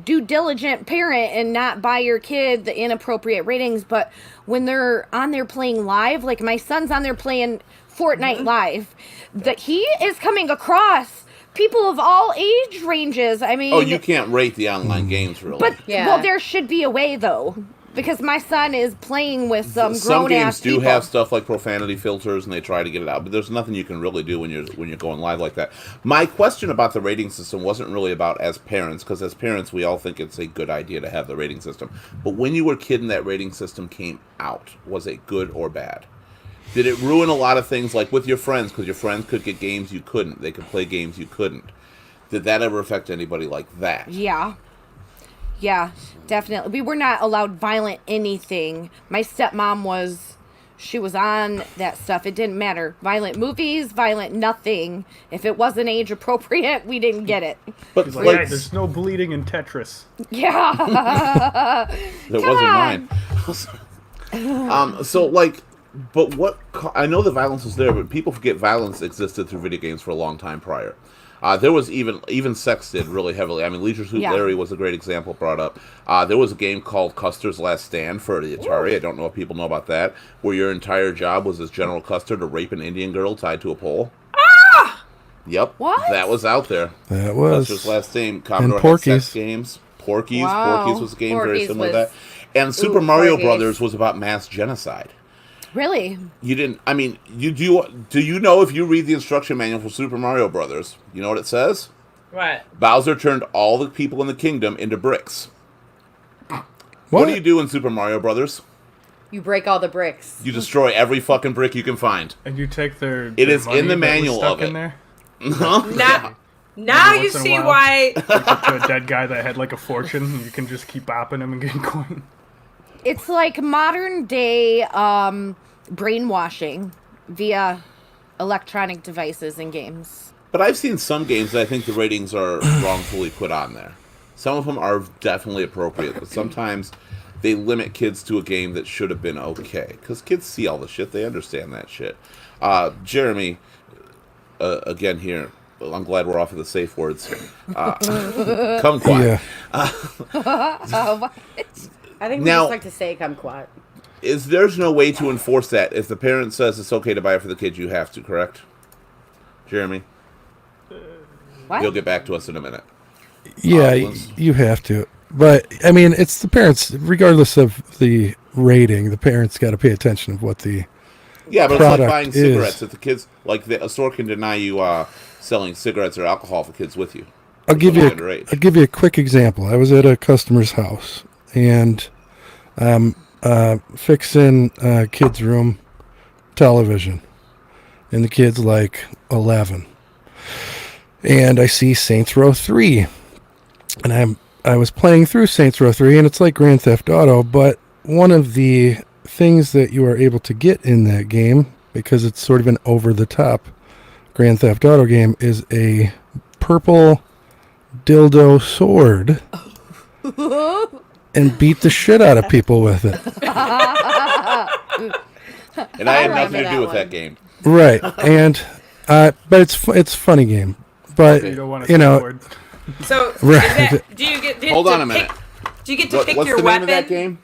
due diligent parent and not buy your kid the inappropriate ratings, but when they're on there playing live, like my son's on there playing Fortnite live, that he is coming across people of all age ranges. I mean, Oh, you can't rate the online games, really. but Yeah. well, there should be a way though, because my son is playing with some Some grown games ass do people. have stuff like profanity filters, and they try to get it out. But there's nothing you can really do when you're going live like that. My question about the rating system wasn't really about as parents, because as parents we all think it's a good idea to have the rating system. But when you were a kid and that rating system came out, was it good or bad? Did it ruin a lot of things, like with your friends, because your friends could get games you couldn't? They could play games you couldn't. Did that ever affect anybody like that? Yeah. Yeah, definitely. We were not allowed violent anything. My stepmom she was on that stuff. It didn't matter. Violent movies, violent nothing. If it wasn't age appropriate, we didn't get it. But Like, like, hey, there's no bleeding in Tetris. Yeah. that wasn't mine. So like, but I know the violence was there, but people forget violence existed through video games for a long time prior. There was even sex did really heavily. I mean, Leisure Suit Yeah. Larry was a great example brought up. There was a game called Custer's Last Stand for the Atari. I don't know if people know about that, where your entire job was as General Custer to rape an Indian girl tied to a pole. Ah! Yep. What? That was out there. That was. Custer's Last Stand. Commodore had Porky's. sex games. Porky's. Wow. Porky's was a game very Porky's similar to was- that. And Super Mario Porky's. Brothers was about mass genocide. Really? You didn't. I mean, do you know if you read the instruction manual for Super Mario Brothers, you know what it says? What? Bowser turned all the people in the kingdom into bricks. What do you do in Super Mario Brothers? You break all the bricks. You destroy every fucking brick you can find. And you take their. It their is money in the that was manual stuck of it. in there. Now you once in a see while. why To a dead guy that had like a fortune, and you can just keep bopping him and getting coin. It's like modern day brainwashing via electronic devices and games. But I've seen some games that I think the ratings are wrongfully put on there. Some of them are definitely appropriate, but sometimes they limit kids to a game that should have been okay. Because kids see all the shit, they understand that shit. Jeremy, again here, I'm glad we're off of the safe words. Kumquat. Yeah. I think we Now- just like to say kumquat. There's no way to enforce that. If the parent says it's okay to buy it for the kids, you have to, correct? Jeremy? What? He'll get back to us in a minute. Yeah, Let's- you have to. But I mean, it's the parents, regardless of the rating. The parents got to pay attention of what the. Yeah, but it's like Product buying cigarettes. If the kids, like a store can deny you selling cigarettes or alcohol for kids with you. I'll give you. Underage. I'll give you a quick example. I was at a customer's house and fixing kids' room television, and the kid's like 11, and I see Saints Row 3, and I was playing through Saints Row 3, and it's like Grand Theft Auto, but one of the things that you are able to get in that game, because it's sort of an over-the-top Grand Theft Auto game, is a purple dildo sword and beat the shit out of people with it. And I had I nothing to remember do that with one. that game. Right, and but it's a funny game. But You don't want to you know, skateboard. So, Right. do you get Hold to on a minute. pick? Do you get to What, pick what's your the weapon? name of that game?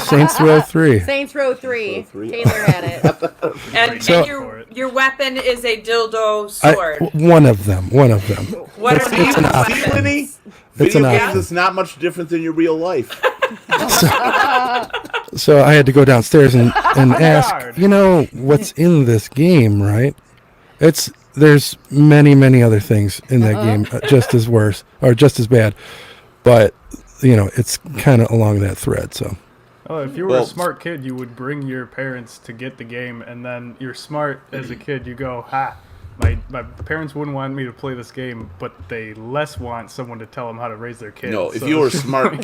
Saints Row 3. Saints Row 3. 3. Taylor had it. And, So- and your weapon is a dildo sword. One of them. What are these See, weapons? Lenny? It's Video an games option. is not much different than your real life. So I had to go downstairs and ask, God. you know, what's in this game, right? There's many other things in that game just as worse or just as bad, but you know, it's kind of along that thread. So Oh, if you were Well- a smart kid, you would bring your parents to get the game, and then you're smart as a kid. You go, ha, my parents wouldn't want me to play this game, but they less want someone to tell them how to raise their kids. No, if So- you were a smart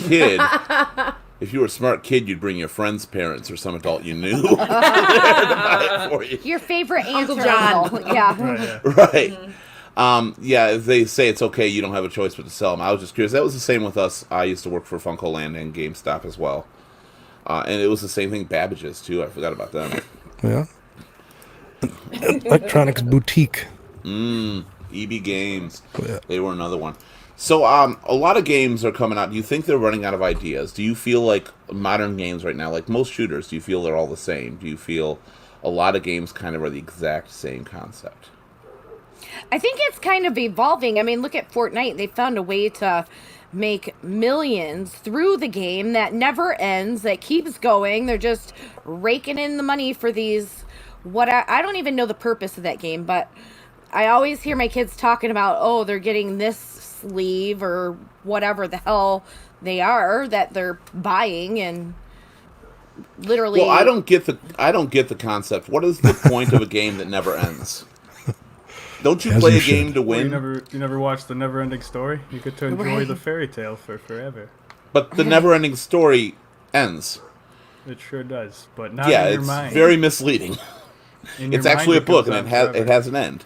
kid, you'd bring your friend's parents or some adult you knew to buy it for you. Your favorite aunt Uncle or John. uncle. Yeah. Right, yeah. Right. Yeah, if they say it's okay, you don't have a choice but to sell them. I was just curious. That was the same with us. I used to work for Funko Land and GameStop as well. And it was the same thing, Babbage's, too. I forgot about them. yeah, Electronics Boutique. EB Games. Yeah. They were another one. So, a lot of games are coming out. Do you think they're running out of ideas? Do you feel like modern games right now, like most shooters, do you feel they're all the same? Do you feel a lot of games kind of are the exact same concept? I think it's kind of evolving. I mean, look at Fortnite. They found a way to make millions through the game that never ends, that keeps going. They're just raking in the money for these. I don't even know the purpose of that game, but I always hear my kids talking about, oh, they're getting this sleeve or whatever the hell they are that they're buying, and literally. Well, I don't get the concept. What is the point of a game that never ends? Don't you As play you a game should. to Well, win? you never watched the Never-Ending Story? You get to enjoy Right. the fairy tale for forever. But the never-ending story ends. It sure does, but not Yeah, in your it's mind. very misleading. In your It's actually a mind, book, goes and on it forever. has an end.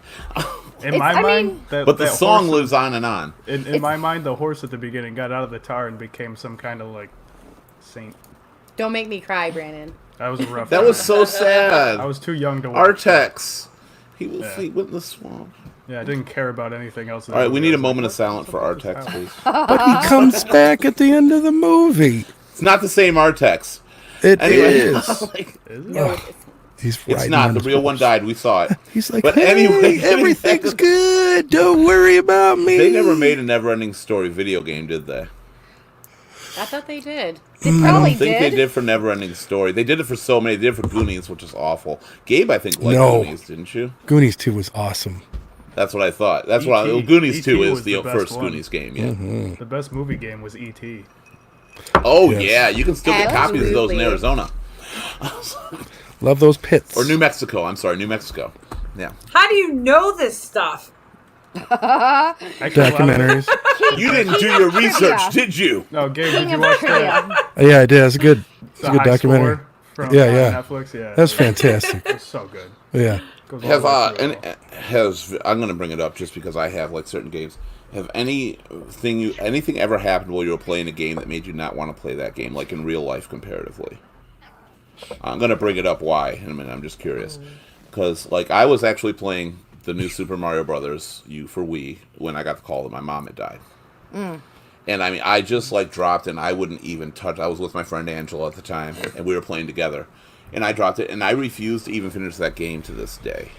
In my I mind, mean- But the that song horse- lives on and on. In my mind, the horse at the beginning got out of the tar and became some kind of like saint. Don't make me cry, Brandon. That was a rough. That time. was so sad. I was too young to watch. Artex. He will Yeah. sleep in the swamp. Yeah, I didn't care about anything else. All right, we need a moment of silence for Artex, please. But he comes back at the end of the movie. It's not the same Artex. It Anyway, is. like, He's it's riding not. on The his real one horse. died. We saw it. He's like, But hey, anyway, everything's good. Don't worry about me. They never made a never-ending story video game, did they? I thought they did. They I probably don't think did. they did for Never-Ending Story. They did it for so many. They did it for Goonies, which is awful. Gabe, I think, liked No. Goonies, didn't you? Goonies 2 was awesome. That's what I thought. That's what E.T. Goonies 2 E.T. is was the the best first one. Goonies game, yeah. The best movie game was E.T. Oh, Yes. yeah. You can still get copies of those in Absolutely. Arizona. Love those pits. Or New Mexico. I'm sorry, New Mexico. Yeah. How do you know this stuff? Actually, Documentaries. You didn't do your research, did you? No, Gabe, did King you of watch Trivia. Yeah, I did. It's a good, it's the a good High documentary. Score from Yeah, yeah. Netflix? Yeah, That's fantastic. it's so good. Yeah. Goes all Have the way through it all. I'm going to bring it up just because I have like certain games. Have anything ever happened while you were playing a game that made you not want to play that game, like in real life comparatively? I'm going to bring it up why in a minute. I'm just curious because like I was actually playing the new Super Mario Brothers for Wii when I got the call that my mom had died. And I mean, I just like dropped and I wouldn't even touch. I was with my friend Angela at the time, and we were playing together. And I dropped it, and I refused to even finish that game to this day.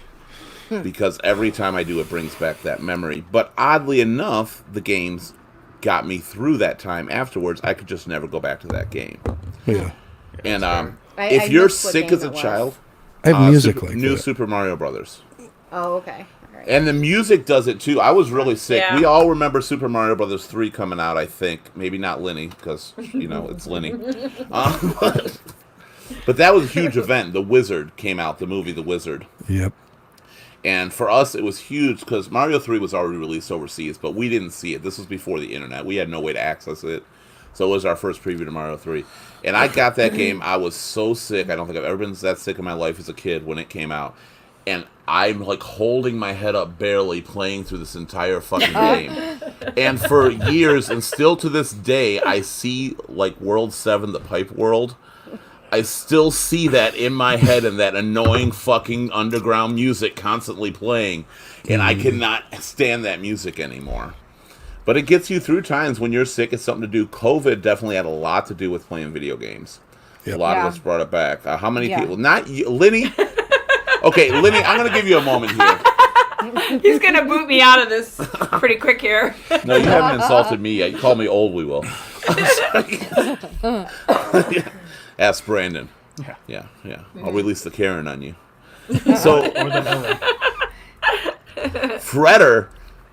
Because every time I do, it brings back that memory. But oddly enough, the games got me through that time afterwards. I could just never go back to that game. Yeah. And I if you're missed what sick game as a it was. child, I have music like new that. Super Mario Brothers. Oh, okay. All right. And the music does it too. I was really sick. Yeah. We all remember Super Mario Brothers 3 coming out, I think. Maybe not Lenny, because, it's Lenny. But that was a huge event. The Wizard came out, the movie The Wizard. Yep. And for us, it was huge because Mario 3 was already released overseas, but we didn't see it. This was before the internet. We had no way to access it. So it was our first preview to Mario 3. And I got that game. I was so sick. I don't think I've ever been that sick in my life as a kid when it came out. and I'm like holding my head up barely playing through this entire fucking game. And for years, and still to this day, I see like World 7, the pipe world. I still see that in my head and that annoying fucking underground music constantly playing. And I cannot stand that music anymore. But it gets you through times when you're sick. It's something to do. COVID definitely had a lot to do with playing video games. Yep. A lot of us brought it back. How many people? Not you, Linny. Okay, Linny, I'm going to give you a moment here. He's going to boot me out of this pretty quick here. No, you haven't insulted me yet. You call me old, we will. Ask Brandon. Yeah. I'll release the Karen on you. So, Or the Ellen.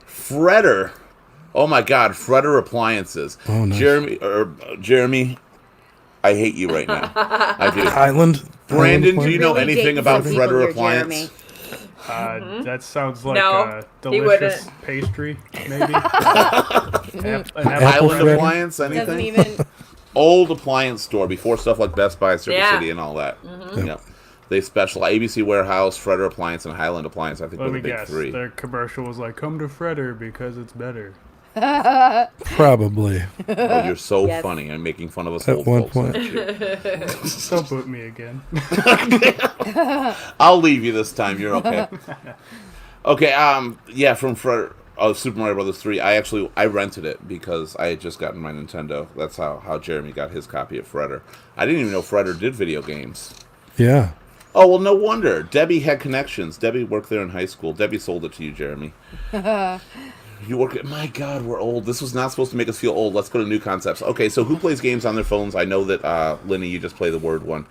Fredder. Oh my God, Fredder Appliances. Oh, nice. Jeremy, I hate you right now. I do. Island. Brandon, Island do you know Really anything dating about some people Fredder here, Appliance? Jeremy. That sounds like No, a he delicious wouldn't. pastry, maybe. An Apple Island Fredder? Appliance, Doesn't anything? even. Old appliance store before stuff like Best Buy, Circuit Yeah. City, and all that. Yep. They specialize. ABC Warehouse, Fredder Appliance, and Highland Appliance. I think Let were me the big guess. three. Their commercial was like, "Come to Fredder because it's better." Probably. Oh, you're so Yes. funny. I'm making fun of us At old one folks. point. aren't you? Don't boot me again. I'll leave you this time. You're okay. Okay. Yeah. From Super Mario Brothers 3. I rented it because I had just gotten my Nintendo. That's how Jeremy got his copy of Fredder. I didn't even know Fredder did video games. Yeah. Oh, well, no wonder. Debbie had connections. Debbie worked there in high school. Debbie sold it to you, Jeremy. You work at... My God, we're old. This was not supposed to make us feel old. Let's go to new concepts. Okay, so who plays games on their phones? I know that, Linny, you just play the Word one.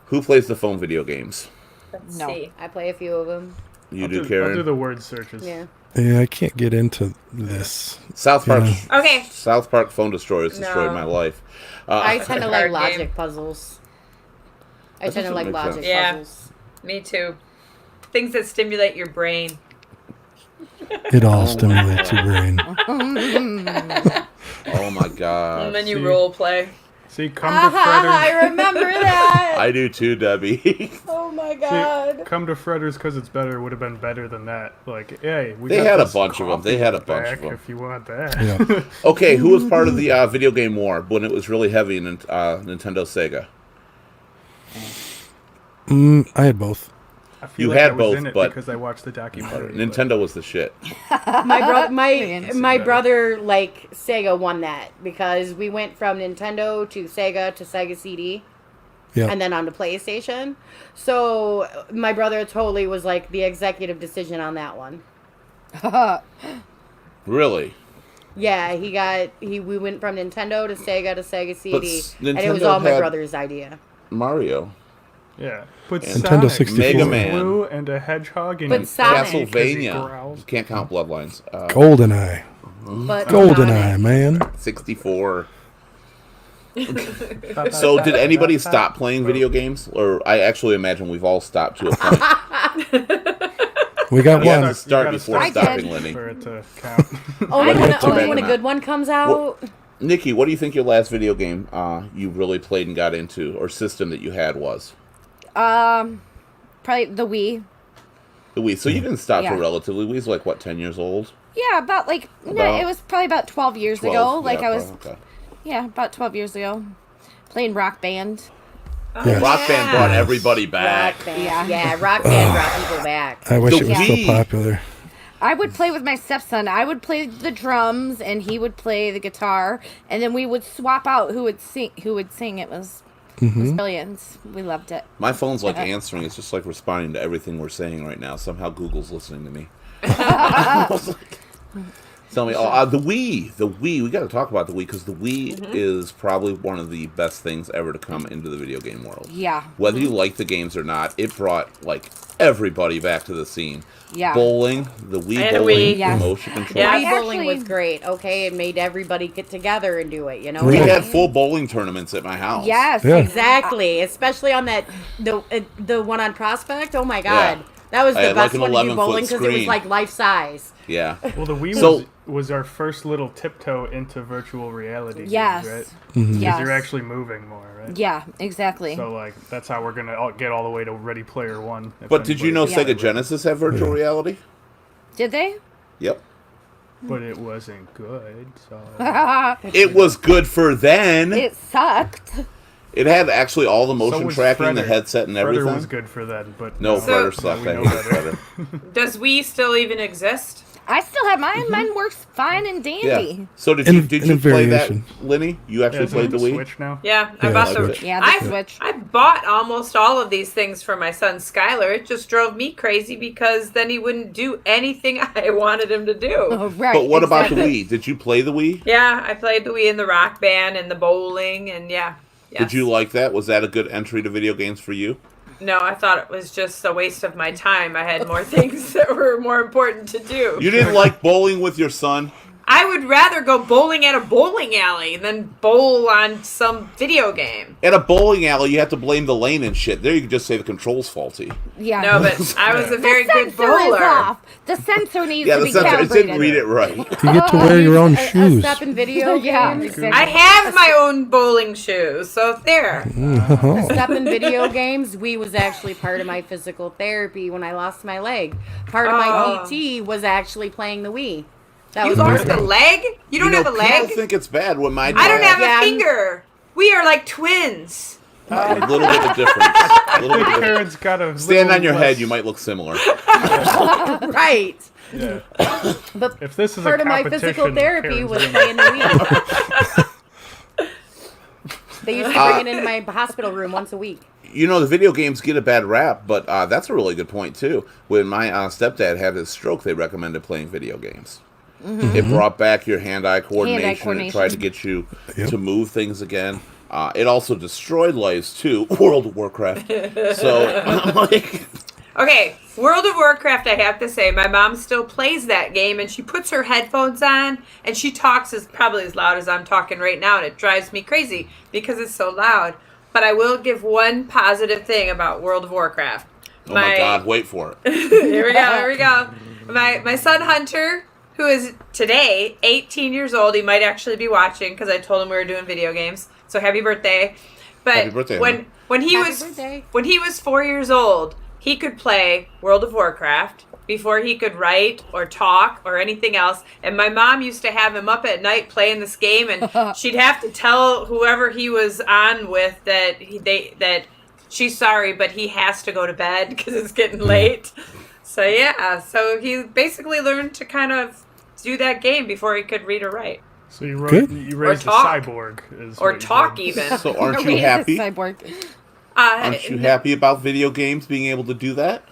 Who plays the phone video games? Let's No. see. I play a few of them. You I'll do, I'll Karen? do the word searches. Yeah. Yeah, I can't get into this. South Park... Yeah. Okay. South Park Phone Destroyers destroyed No. my life. I tend to Card like game. logic puzzles. I That tend to doesn't like make logic sense. Yeah. puzzles. Me too. Things that stimulate your brain. It all stimulates your brain. Oh, my God. And then you see? role play. See, come to I Fredder's. remember that. I do too, Debbie. Oh my See, god. come to Fredder's because it's better would have been better than that. Like, hey, we They got had a this bunch of 'em. They coffee had a in the bunch of back 'em. If you want that. Yeah. Okay, who was part of the video game war when it was really heavy in Nintendo Sega? I had both. I feel You like had I was both, in it but- because I watched the documentary. but- Nintendo was the shit. My better. brother like Sega won that because we went from Nintendo to Sega CD. Yeah. And then on to PlayStation. So my brother totally was like the executive decision on that one. Really? Yeah, we went from Nintendo to Sega CD, and it was Nintendo all my had- brother's idea. Mario. Yeah. But Nintendo Sonic, 64. Mega Man. Blue and a hedgehog and But he Sonic- Castlevania. growls. You can't count Bloodlines. GoldenEye. But GoldenEye, man. 64. So did anybody stop playing video games? Or I actually imagine we've all stopped to a point. We got You have one. to start You gotta before I stopping, did. Lenny. for it to count. Only when, What's only your when a name? good one comes out. Nikki, what do you think your last video game you really played and got into, or system that you had was? Probably the Wii. The Wii. So you didn't stop Yeah. till relatively. Wii's like, what, 10 years old? Yeah, about like About- it was probably about 12 years 12? ago. Like Yeah, I was, okay. yeah, about 12 years ago, playing Rock Band. Yeah. Rock Band brought everybody back. Rock Band. Yeah. Yeah, Rock Band brought people back. I wish The it was Wii. so popular. I would play with my stepson. I would play the drums, and he would play the guitar, and then we would swap out who would sing. It was brilliant. We loved it. My phone's like answering. It's just like responding to everything we're saying right now. Somehow Google's listening to me. Tell me, the Wii. The Wii. We got to talk about the Wii because the Wii is probably one of the best things ever to come into the video game world. Yeah. Whether you like the games or not, it brought like everybody back to the scene. Yeah. Bowling, the Wii And bowling, Wii. the Yes. motion control. Yeah. Wii bowling actually- was great. Okay, it made everybody get together and do it. You know. We Really? had full bowling tournaments at my house. Yes. Yeah. Exactly, especially on that the one on Prospect. Oh my god, Yeah. that was I the had, like, best an one to do 11-foot bowling because it was screen. like life size. Yeah. Well, the Wii So- was was our first little tiptoe into virtual reality. Yes. Games, right? Mm-hmm. Because Yes. you're actually moving more, right? Yeah, exactly. So like that's how we're gonna get all the way to Ready Player One. if But did you know anybody's Yeah. Sega Genesis had virtual reality? Did they? Yep. But it wasn't good. So It was good for then. It sucked. It had actually all the so motion was tracking, the Fredder. headset, and everything. Fredder was good for then, but No, So- Fredder sucked. we I know hate better. Fredder. Does Wii still even exist? I still have mine. Mine works fine and Mm-hmm. Yeah. dandy. So did In- you in a play that, variation. Lenny? You Yeah, actually it's played the on Wii? Switch now. Yeah, I Yeah, bought the Switch. Yeah, the I, Switch. I bought almost all of these things for my son Skylar. It just drove me crazy because then he wouldn't do anything I wanted him to do. Oh, right. But what about the exactly. Wii? Did you play the Wii? Yeah, I played the Wii and the Rock Band and the bowling and yeah. Yes. Did you like that? Was that a good entry to video games for you? No, I thought it was just a waste of my time. I had more things that were more important to do. You didn't like bowling with your son? I would rather go bowling at a bowling alley than bowl on some video game. At a bowling alley, you have to blame the lane and shit. There, you could just say the control's faulty. Yeah. No, but I was a very the good sensor is bowler. off. The sensor needs Yeah, to the be sensor. It calibrated. didn't read it right. You get to wear your own A shoes. step in video Yeah, games. exactly. I have my own bowling shoes, so there. Oh. Step in video games, Wii was actually part of my physical therapy when I lost my leg. Part of my Oh. PT was actually playing the Wii. That You was lost part a of it. leg? You don't have a leg? People think it's bad when my I don't have Yeah. a finger. We are like twins. a little bit of difference. A little bit of difference. Parents got a Stand little on your less- head, you might look similar. Right. Yeah. But If this is part a of my physical competition, therapy Karen's was gonna- playing the Wii. They used to bring it into my hospital room once a week. You know, the video games get a bad rap, but that's a really good point, too. When my stepdad had his stroke, they recommended playing video games. It brought back your hand-eye coordination. It coordination. tried to get you Yep. to move things again. It also destroyed lives, too. World of Warcraft. So, like... Okay, World of Warcraft, I have to say, my mom still plays that game, and she puts her headphones on, and she talks probably as loud as I'm talking right now, and it drives me crazy because it's so loud. But I will give one positive thing about World of Warcraft. Oh, my God. Wait for it. Here we go. My son Hunter, who is today 18 years old, he might actually be watching because I told him we were doing video games. So happy birthday! But Happy birthday, when he Happy was birthday. when he was 4 years old, he could play World of Warcraft before he could write or talk or anything else. And my mom used to have him up at night playing this game, and she'd have to tell whoever he was on with that that she's sorry, but he has to go to bed because it's getting late. So yeah, so he basically learned to kind of do that game before he could read or write. So you, Good. you raised a talk. cyborg. Is Or what you talk did. even. So aren't you Raise a happy? cyborg. Aren't you happy about video games being able to do that?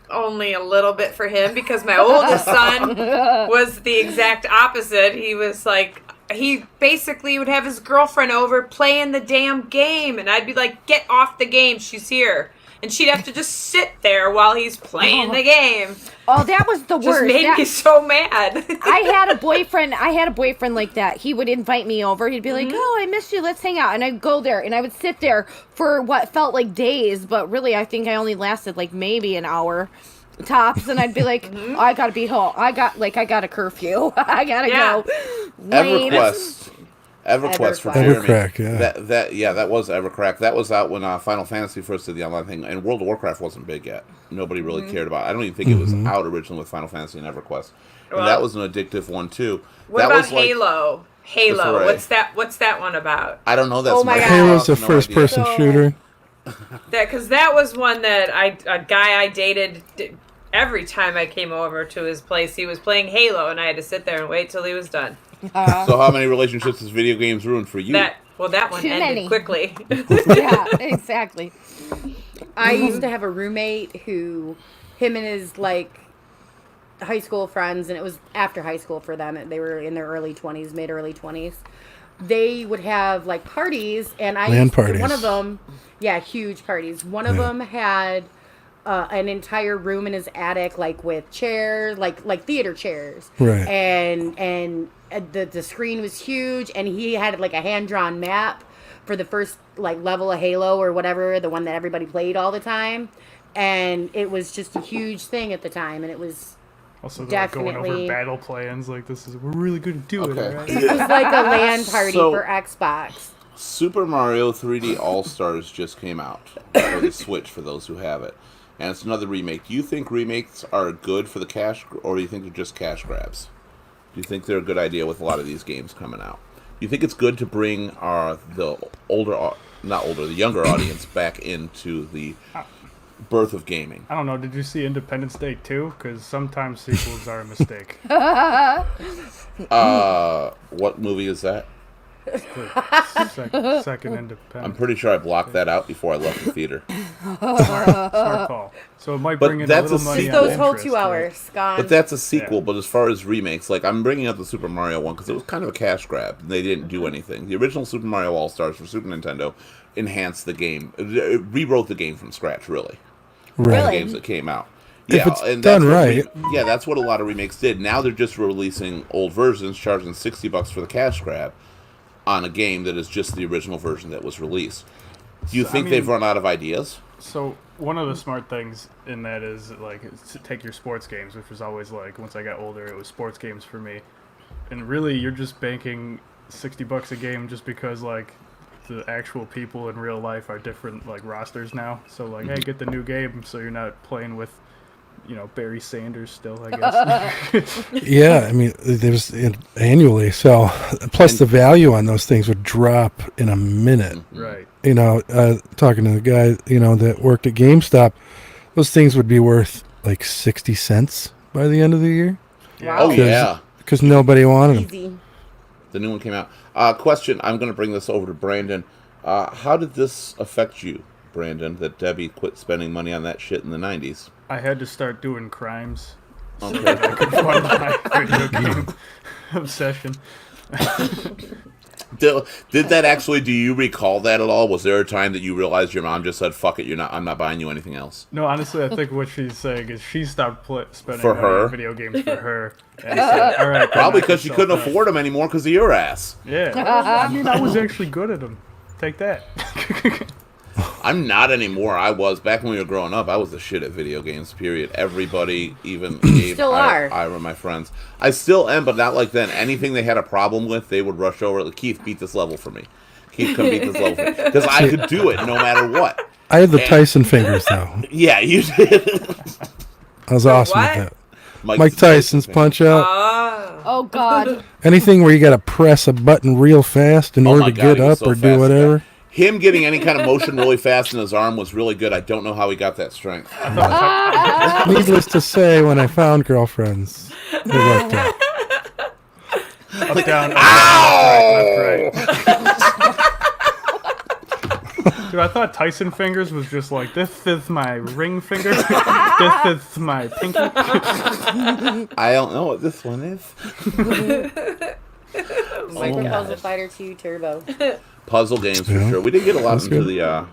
Only a little bit for him because my oldest son was the exact opposite. He was like, he basically would have his girlfriend over playing the damn game, and I'd be like, get off the game, she's here. And she'd have to just sit there while he's playing the game. Oh, that was the Just worst. made That- me so mad. I had a boyfriend like that. He would invite me over. He'd be like, "Oh, I missed you. Let's hang out." And I'd go there and I would sit there for what felt like days, but really I think I only lasted like maybe an hour tops, and I'd be like, oh, I got to be home. I got a curfew. I got to Yeah. go. Lane. EverQuest for EverQuest. Jeremy. Evercrack, yeah. That was EverCrack. That was out when Final Fantasy first did the online thing, and World of Warcraft wasn't big yet. Nobody really cared about it. I don't even think it was out originally with Final Fantasy and EverQuest. And Well, that was an addictive one too. What that about was like, Halo? Halo. That's right. What's that one about? I don't know. That's Oh my God. Halo's a no idea. first-person So- shooter. Because that was one that a guy I dated. Every time I came over to his place, he was playing Halo, and I had to sit there and wait till he was done. So how many relationships has video games ruined for you? That one Too ended many. quickly. Yeah, exactly. I used to have a roommate who, him and his like high school friends, and it was after high school for them. They were in their early 20s, mid early 20s. They would have like parties, and LAN parties. one of them, yeah, huge parties. One of them had an entire room in his attic, like with chairs, like theater chairs, Right. and the screen was huge, and he had like a hand drawn map for the first like level of Halo or whatever, the one that everybody played all the time, and it was just a huge thing at the time, and it was Also, they're like going over Definitely. battle plans. Like, we're really good to do it, Okay. alright? It was like a LAN party So- for Xbox. Super Mario 3D All Stars just came out for the Switch for those who have it, and it's another remake. Do you think remakes are good for the cash, or do you think they're just cash grabs? Do you think they're a good idea with a lot of these games coming out? Do you think it's good to bring the younger audience back into the birth of gaming? I don't know. Did you see Independence Day 2? Because sometimes sequels are a mistake. What movie is that? Second Independence. I'm pretty sure I blocked that out before I left the theater. Smart call. So it might But bring in a that's little a money Just on those whole interest, 2 right? hours gone. But that's a sequel. Yeah. But as far as remakes, like I'm bringing up the Super Mario one because it was kind of a cash grab. They didn't do anything. The original Super Mario All Stars for Super Nintendo enhanced the game. It rewrote the game from scratch, really. The Right. Really? games that came out. If it's and done that's what right. that's what a lot of remakes did. Now they're just releasing old versions, charging $60 for the cash grab on a game that is just the original version that was released. Do you think they've run out of ideas? So one of the smart things in that is like to take your sports games, which was always like once I got older, it was sports games for me. And really, you're just banking $60 a game just because like the actual people in real life are different like rosters now. So like, hey, get the new game, so you're not playing with, Barry Sanders still, I guess. Yeah, I mean, there's annually. So, plus the value on those things would drop in a minute. Right. Talking to the guy, that worked at GameStop, those things would be worth like 60 cents by the end of the year. Oh yeah, Because nobody wanted them. Easy. the new one came out. Question: I'm going to bring this over to Brandon. How did this affect you, Brandon? That Debbie quit spending money on that shit in the '90s? I had to start doing crimes so Okay. that I could fund my video game obsession. Did that actually? Do you recall that at all? Was there a time that you realized your mom just said, "Fuck it, I'm not buying you anything else"? No, honestly, I think what she's saying is she stopped spending For money her? on video games for her. And said, all right, Probably knock because she yourself couldn't out." afford them anymore because of your ass. Yeah, I mean, I was actually good at them. Take that. I'm not anymore. I was back when we were growing up. I was the shit at video games. Period. Everybody, even Abe, Still are. Ira, my friends. I still am, but not like then. Anything they had a problem with, they would rush over. Like, Keith, beat this level for me. Keith, come beat this level for me, because I could do it no matter what. I had the Tyson fingers, though. Yeah, you did. I was awesome what? at that. Mike Tyson's Punch Out. Oh God. Anything where you got to press a button real fast in Oh order my to God, get he was up so or fast, do whatever. yeah. Him getting any kind of motion really fast in his arm was really good. I don't know how he got that strength. Needless to say, when I found girlfriends, it worked out. Up, down, left, right. Dude, I thought Tyson fingers was just like, this is my ring finger, this is my pinky. I don't know what this one is. Micro Puzzle Fighter 2 Turbo. Puzzle games for Yeah. sure. We did get a lot That's into good. the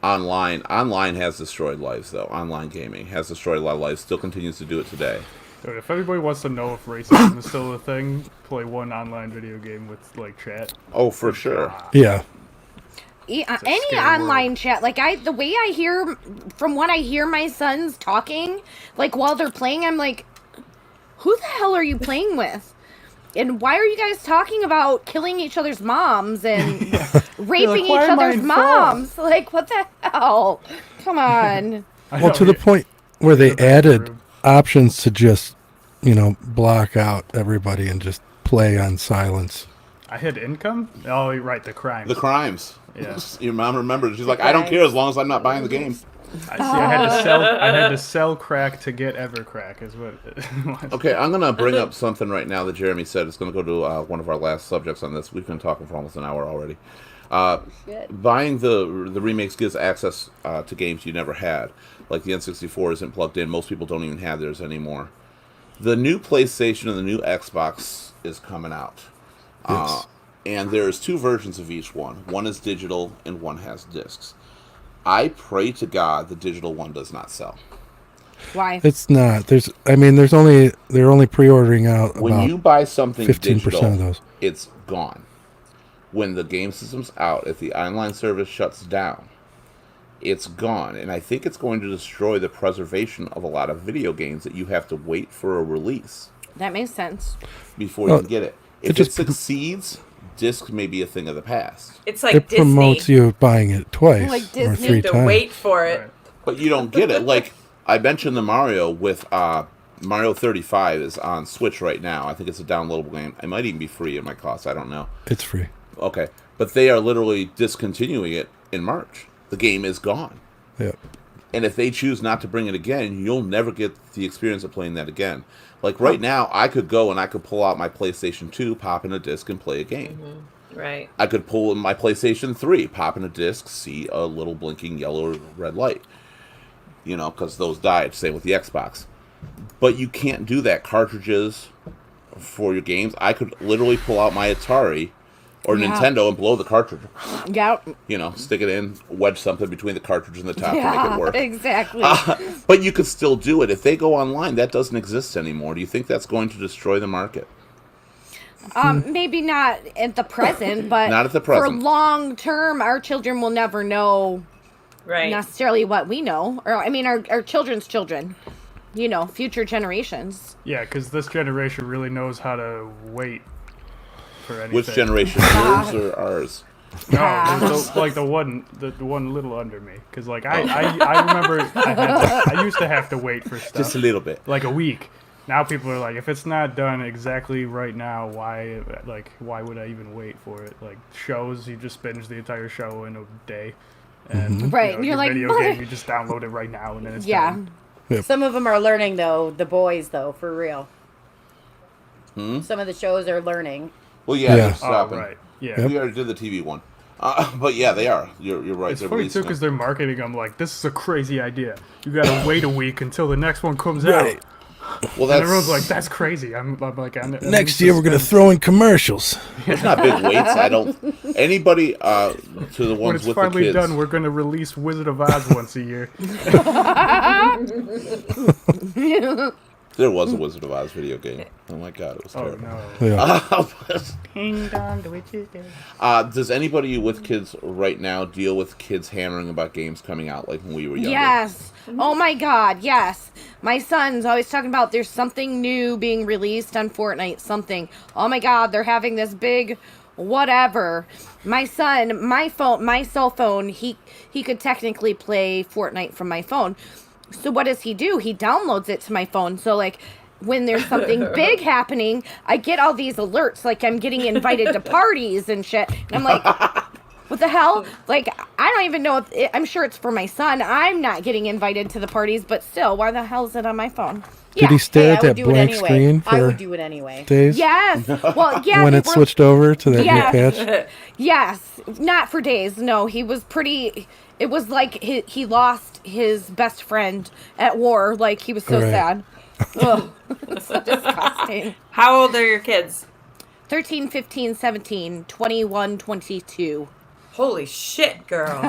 online. Online has destroyed lives, though. Online gaming has destroyed a lot of lives. Still continues to do it today. Dude, if everybody wants to know if racism is still a thing, play one online video game with, like, chat. Oh, for sure. Yeah. Any scary online chat, like the way I hear from what I hear my sons talking, like while they're playing, I'm like, who the hell are you playing with? And why are you guys talking about killing each other's moms and raping "Why each am I other's involved?" moms? Like, what the hell? Come on. Well, to the point where they added options to just, block out everybody and just play on silence. I had income? Oh, you're right, the crimes. The crimes. Yeah. Your mom remembered. She's like, I don't care as long as I'm not buying the game. I had to sell crack to get Evercrack, is what it was. Okay, I'm gonna bring up something right now that Jeremy said. It's gonna go to one of our last subjects on this. We've been talking for almost an hour already. Buying the remakes gives access to games you never had. Like the N64 isn't plugged in. Most people don't even have theirs anymore. The new PlayStation and the new Xbox is coming out. Yes. And there's two versions of each one. One is digital and one has discs. I pray to God the digital one does not sell. Why? It's not. They're only pre-ordering out When about you buy something 15% digital, of those. it's gone. When the game system's out, if the online service shuts down, it's gone. And I think it's going to destroy the preservation of a lot of video games that you have to wait for a release That makes sense. before you can get it. If it just succeeds, disc may be a thing of the past. It's like It Disney. promotes you buying it twice Like or Disney. 3 to times. wait for it. Right. But you don't get it. Like, I mentioned the Mario with Mario 35 is on Switch right now. I think it's a downloadable game. It might even be free at my cost. I don't know. It's free. Okay. But they are literally discontinuing it in March. The game is gone. Yeah. And if they choose not to bring it again, you'll never get the experience of playing that again. Like right now, I could go and I could pull out my PlayStation 2, pop in a disc, and play a game. Right. I could pull in my PlayStation 3, pop in a disc, see a little blinking yellow or red light. You know, because those died. Same with the Xbox. But you can't do that. Cartridges for your games. I could literally pull out my Atari or Yeah. Nintendo and blow the cartridge. Yeah. You know, stick it in, wedge something between the cartridge and the top to make Yeah, it work. exactly. But you could still do it. If they go online, that doesn't exist anymore. Do you think that's going to destroy the market? Maybe not at the present, but Not at the present. for long term, our children will never know Right. necessarily what we know. Or, I mean, our children's children, you know, future generations. Yeah, because this generation really knows how to wait for anything. Which generation, yours or ours? No, like the one little under me. Because like I remember I used to have to wait for stuff Just a little bit. like a week. Now people are like, if it's not done exactly right now, why would I even wait for it? Like shows, you just binge the entire show in a day, and Right, you know, you're your like, video "Mother-" game, you just download it right now and then it's Yeah. done. Some of them are learning, though. The boys, though, for real. Some of the shows are learning. Well, yeah, Yeah. they're Oh stopping. right, yeah. We already did the TV one. But yeah, they are. You're right. It's They're funny too releasing because them. they're marketing them like this is a crazy idea. You gotta wait a week until the next one comes out. Right. Well, And that's everyone's like, "That's crazy." I'm like, Next year, we're going to throw in commercials. it's not big weights. I don't. Anybody to the When ones it's with the finally kids. done, we're gonna release Wizard of Oz once a year. There was a Wizard of Oz video game. Oh my god, it was Oh terrible. no! Yeah. Ding dong, the witch is dead. Does anybody with kids right now deal with kids hammering about games coming out like when we were younger? Yes. Oh my God. Yes. My son's always talking about there's something new being released on Fortnite. Something. Oh my God. They're having this big whatever. My son, my cell phone, he could technically play Fortnite from my phone. So what does he do? He downloads it to my phone. So like when there's something big happening, I get all these alerts like I'm getting invited to parties and shit. And I'm like, what the hell? Like, I don't even know if I'm sure it's for my son. I'm not getting invited to the parties, but still, why the hell is it on my phone? Did he stare Hey, at I would that do it blank anyway. screen I for would do it anyway. days? Yes. Well, yeah. When they it were- switched over to that Yeah. new patch? Yes. Not for days. No, he was pretty. It was like he lost his best friend at war. Like, he was so Right. sad. Ugh. It's so disgusting. How old are your kids? 13, 15, 17, 21, 22. Holy shit, girl.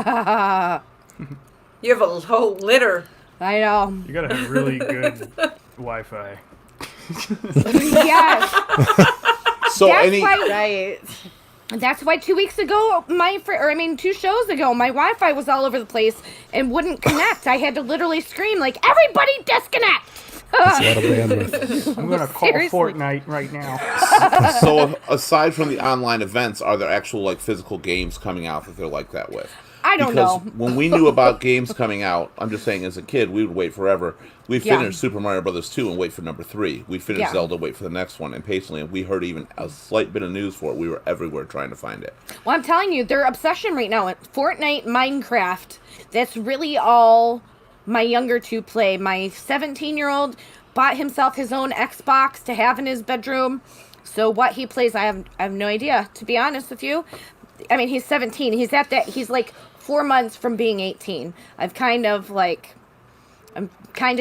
You have a whole litter. I know. You gotta have really good Wi-Fi. Yes. So That's any why. Right. That's why 2 weeks ago, 2 shows ago, my Wi-Fi was all over the place and wouldn't connect. I had to literally scream like, "Everybody disconnect!" That's a lot of bandwidth. I'm gonna call Seriously. Fortnite right now. so aside from the online events, are there actual like physical games coming out that they're like that with? I don't Because know. when we knew about games coming out, I'm just saying, as a kid, we would wait forever. We Yeah. finished Super Mario Brothers 2 and wait for number 3. We finished Yeah. Zelda, wait for the next one, and patiently, and we heard even a slight bit of news for it. We were everywhere trying to find it. Well, I'm telling you, their obsession right now, Fortnite, Minecraft, that's really all my younger two play. My 17-year-old bought himself his own Xbox to have in his bedroom. So what he plays, I have no idea, to be honest with you. I mean, he's 17. He's like 4 months from being 18. I'm kind of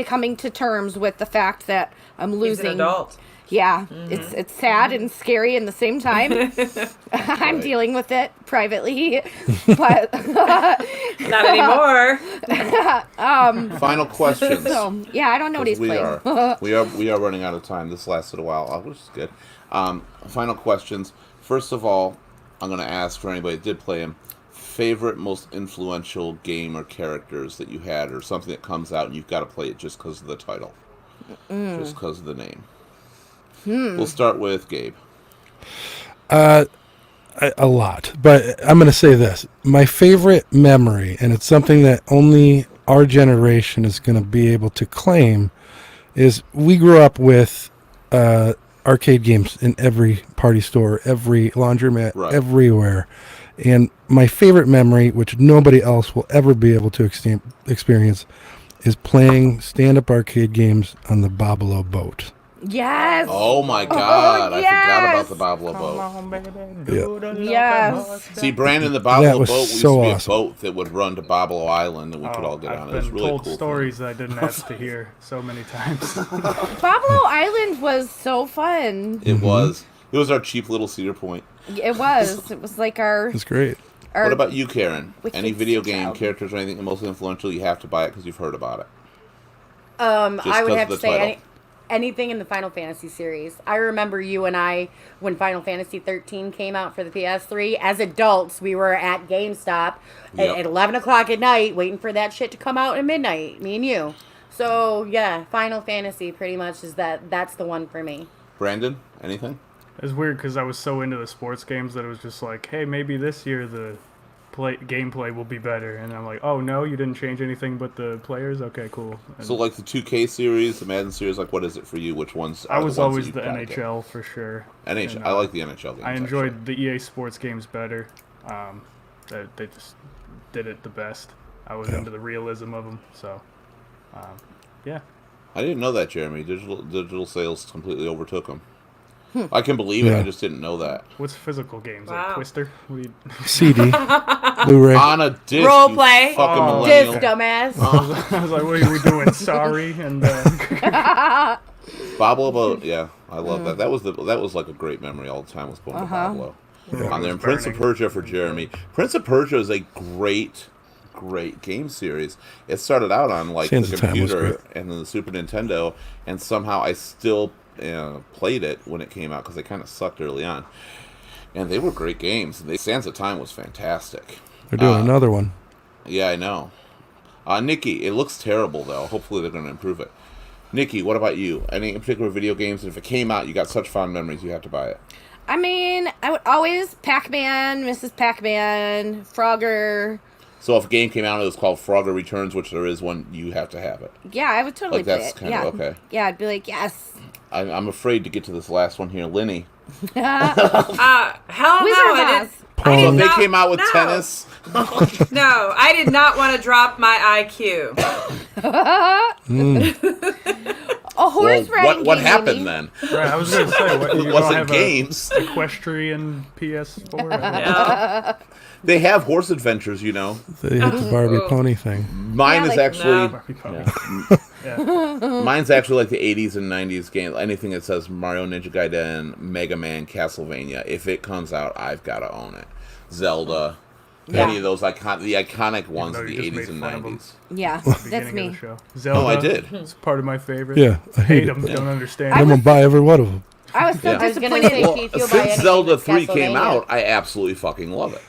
coming to terms with the fact that I'm He's losing. an adult. Yeah, it's sad and scary in the same time. I'm dealing with it privately, but Not anymore. Final questions. so yeah, I don't know what he's we playing. we are running out of time. This lasted a while, which is good. Final questions. First of all, I'm going to ask for anybody that did play him. favorite, most influential game or characters that you had, or something that comes out and you've got to play it just because of the title, just because of the name? We'll start with Gabe. A lot, but I'm going to say this. My favorite memory, and it's something that only our generation is going to be able to claim, is we grew up with arcade games in every party store, every laundromat, Right. everywhere. And my favorite memory, which nobody else will ever be able to experience, is playing stand-up arcade games on the Bobolo boat. Yes. Oh my God! I forgot about yes. the Boblo boat. Yes. See, Brandon, the That Boblo was boat used so to be awesome. a boat that would run to Boblo Island, and we could all get on I've it. It was been really told cool. stories that I didn't ask to hear so many times. Boblo Island was so fun. It was. It was our cheap little Cedar Point. It was. It was like our. It's great. our What about you, Karen? Wicked Any video game child. characters or anything most influential? You have to buy it because you've heard about it. I would 'cause have of to the say title. anything in the Final Fantasy series. I remember you and I, when Final Fantasy 13 came out for the PS3, as adults, we were at GameStop Yep. at 11 o'clock at night waiting for that shit to come out at midnight, me and you. So, yeah, Final Fantasy pretty much is that's the one for me. Brandon, anything? It's weird because I was so into the sports games that it was just like, hey, maybe this year the gameplay will be better. And I'm like, oh, no, you didn't change anything but the players? Okay, cool. And So, like the 2K series, the Madden series, like what is it for you? Which ones? I are was the ones always that the you've gotta get? NHL for sure. NHL. And, I like the NHL games. I actually. enjoyed the EA Sports games better. They just did it the best. I was into the realism of them, so yeah. I didn't know that, Jeremy. Digital sales completely overtook them. I can believe it. Yeah. I just didn't know that. What's physical games Wow. like Twister? What do you... CD, Blu-ray. On a disc. Role you play. Fucking Oh. millennial. Disc, dumbass. I was like, what are we doing? Sorry, and Boblo boat. Yeah, I love that. That was like a great memory all the time. Was going to Boblo. On there, and Prince of burning. Persia for Jeremy. Prince of Persia is a great game series. It started out on like Sands the of Time was computer great. and then the Super Nintendo, and somehow I still played it when it came out because they kind of sucked early on. And they were great games. Sands of Time was fantastic. They're doing another one. Yeah, I know. Nikki, it looks terrible though. Hopefully they're going to improve it. Nikki, what about you? Any particular video games? And if it came out, you got such fond memories, you have to buy it. I mean, I would always Pac-Man, Mrs. Pac-Man, Frogger. So if a game came out and it was called Frogger Returns, which there is one, you have to have it. Yeah, I would totally Like, play that's it. kind Yeah. of okay. Yeah, I'd be like, yes. I'm afraid to get to this last one here. Lenny. Hell Wizard no, I of Oz. didn't. Pong. So did they not- came out with no. tennis. No, I did not want to drop my IQ. A horse Well, riding what game, happened Amy. then? right, I was going to say, what, you It don't wasn't have games. a equestrian PS4? Yeah. They have horse adventures, you know. They hit the Barbie pony thing. Mine Yeah, is like, actually... No. Yeah. Mine's actually like the 80s and 90s game. Anything that says Mario, Ninja Gaiden, Mega Man, Castlevania. If it comes out, I've got to own it. Zelda. Yeah. Any of those the iconic ones though of the you just 80s made and fun of 90s. Yeah, that's Beginning of me. the show. Zelda. Oh, I did. It's part of my favorite. Yeah, I hate them. it. Don't understand. I'm gonna buy every one of them. I was so Yeah. I was gonna disappointed. say, Well, Keith, you'll buy since anything Zelda that's 3 came Castlevania. out, I absolutely fucking love it.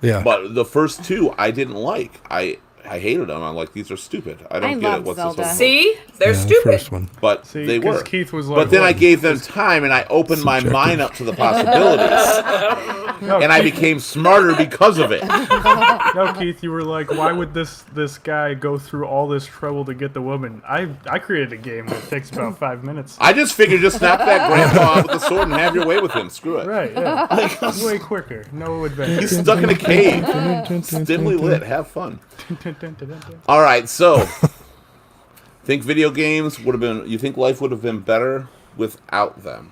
Yeah, But the first two, I didn't like. I hated them. I'm like, these are stupid. I don't I get love it. What's Zelda. this all about? See? They're yeah, the stupid. first one. But See, they 'cause were. Keith was like, But then I what? gave them time, and I opened my Subjective. mind up to the possibilities, No, and I Keith, became smarter because of it. no, Keith, you were like, why would this guy go through all this trouble to get the woman? I created a game that takes about 5 minutes. I just figured, just snap that grandpa out with the sword and have your way with him. Screw it. Right, yeah. Way quicker. No adventure. He's stuck in a cave, dimly lit. Have fun. All right, so think video games would have been. You think life would have been better without them?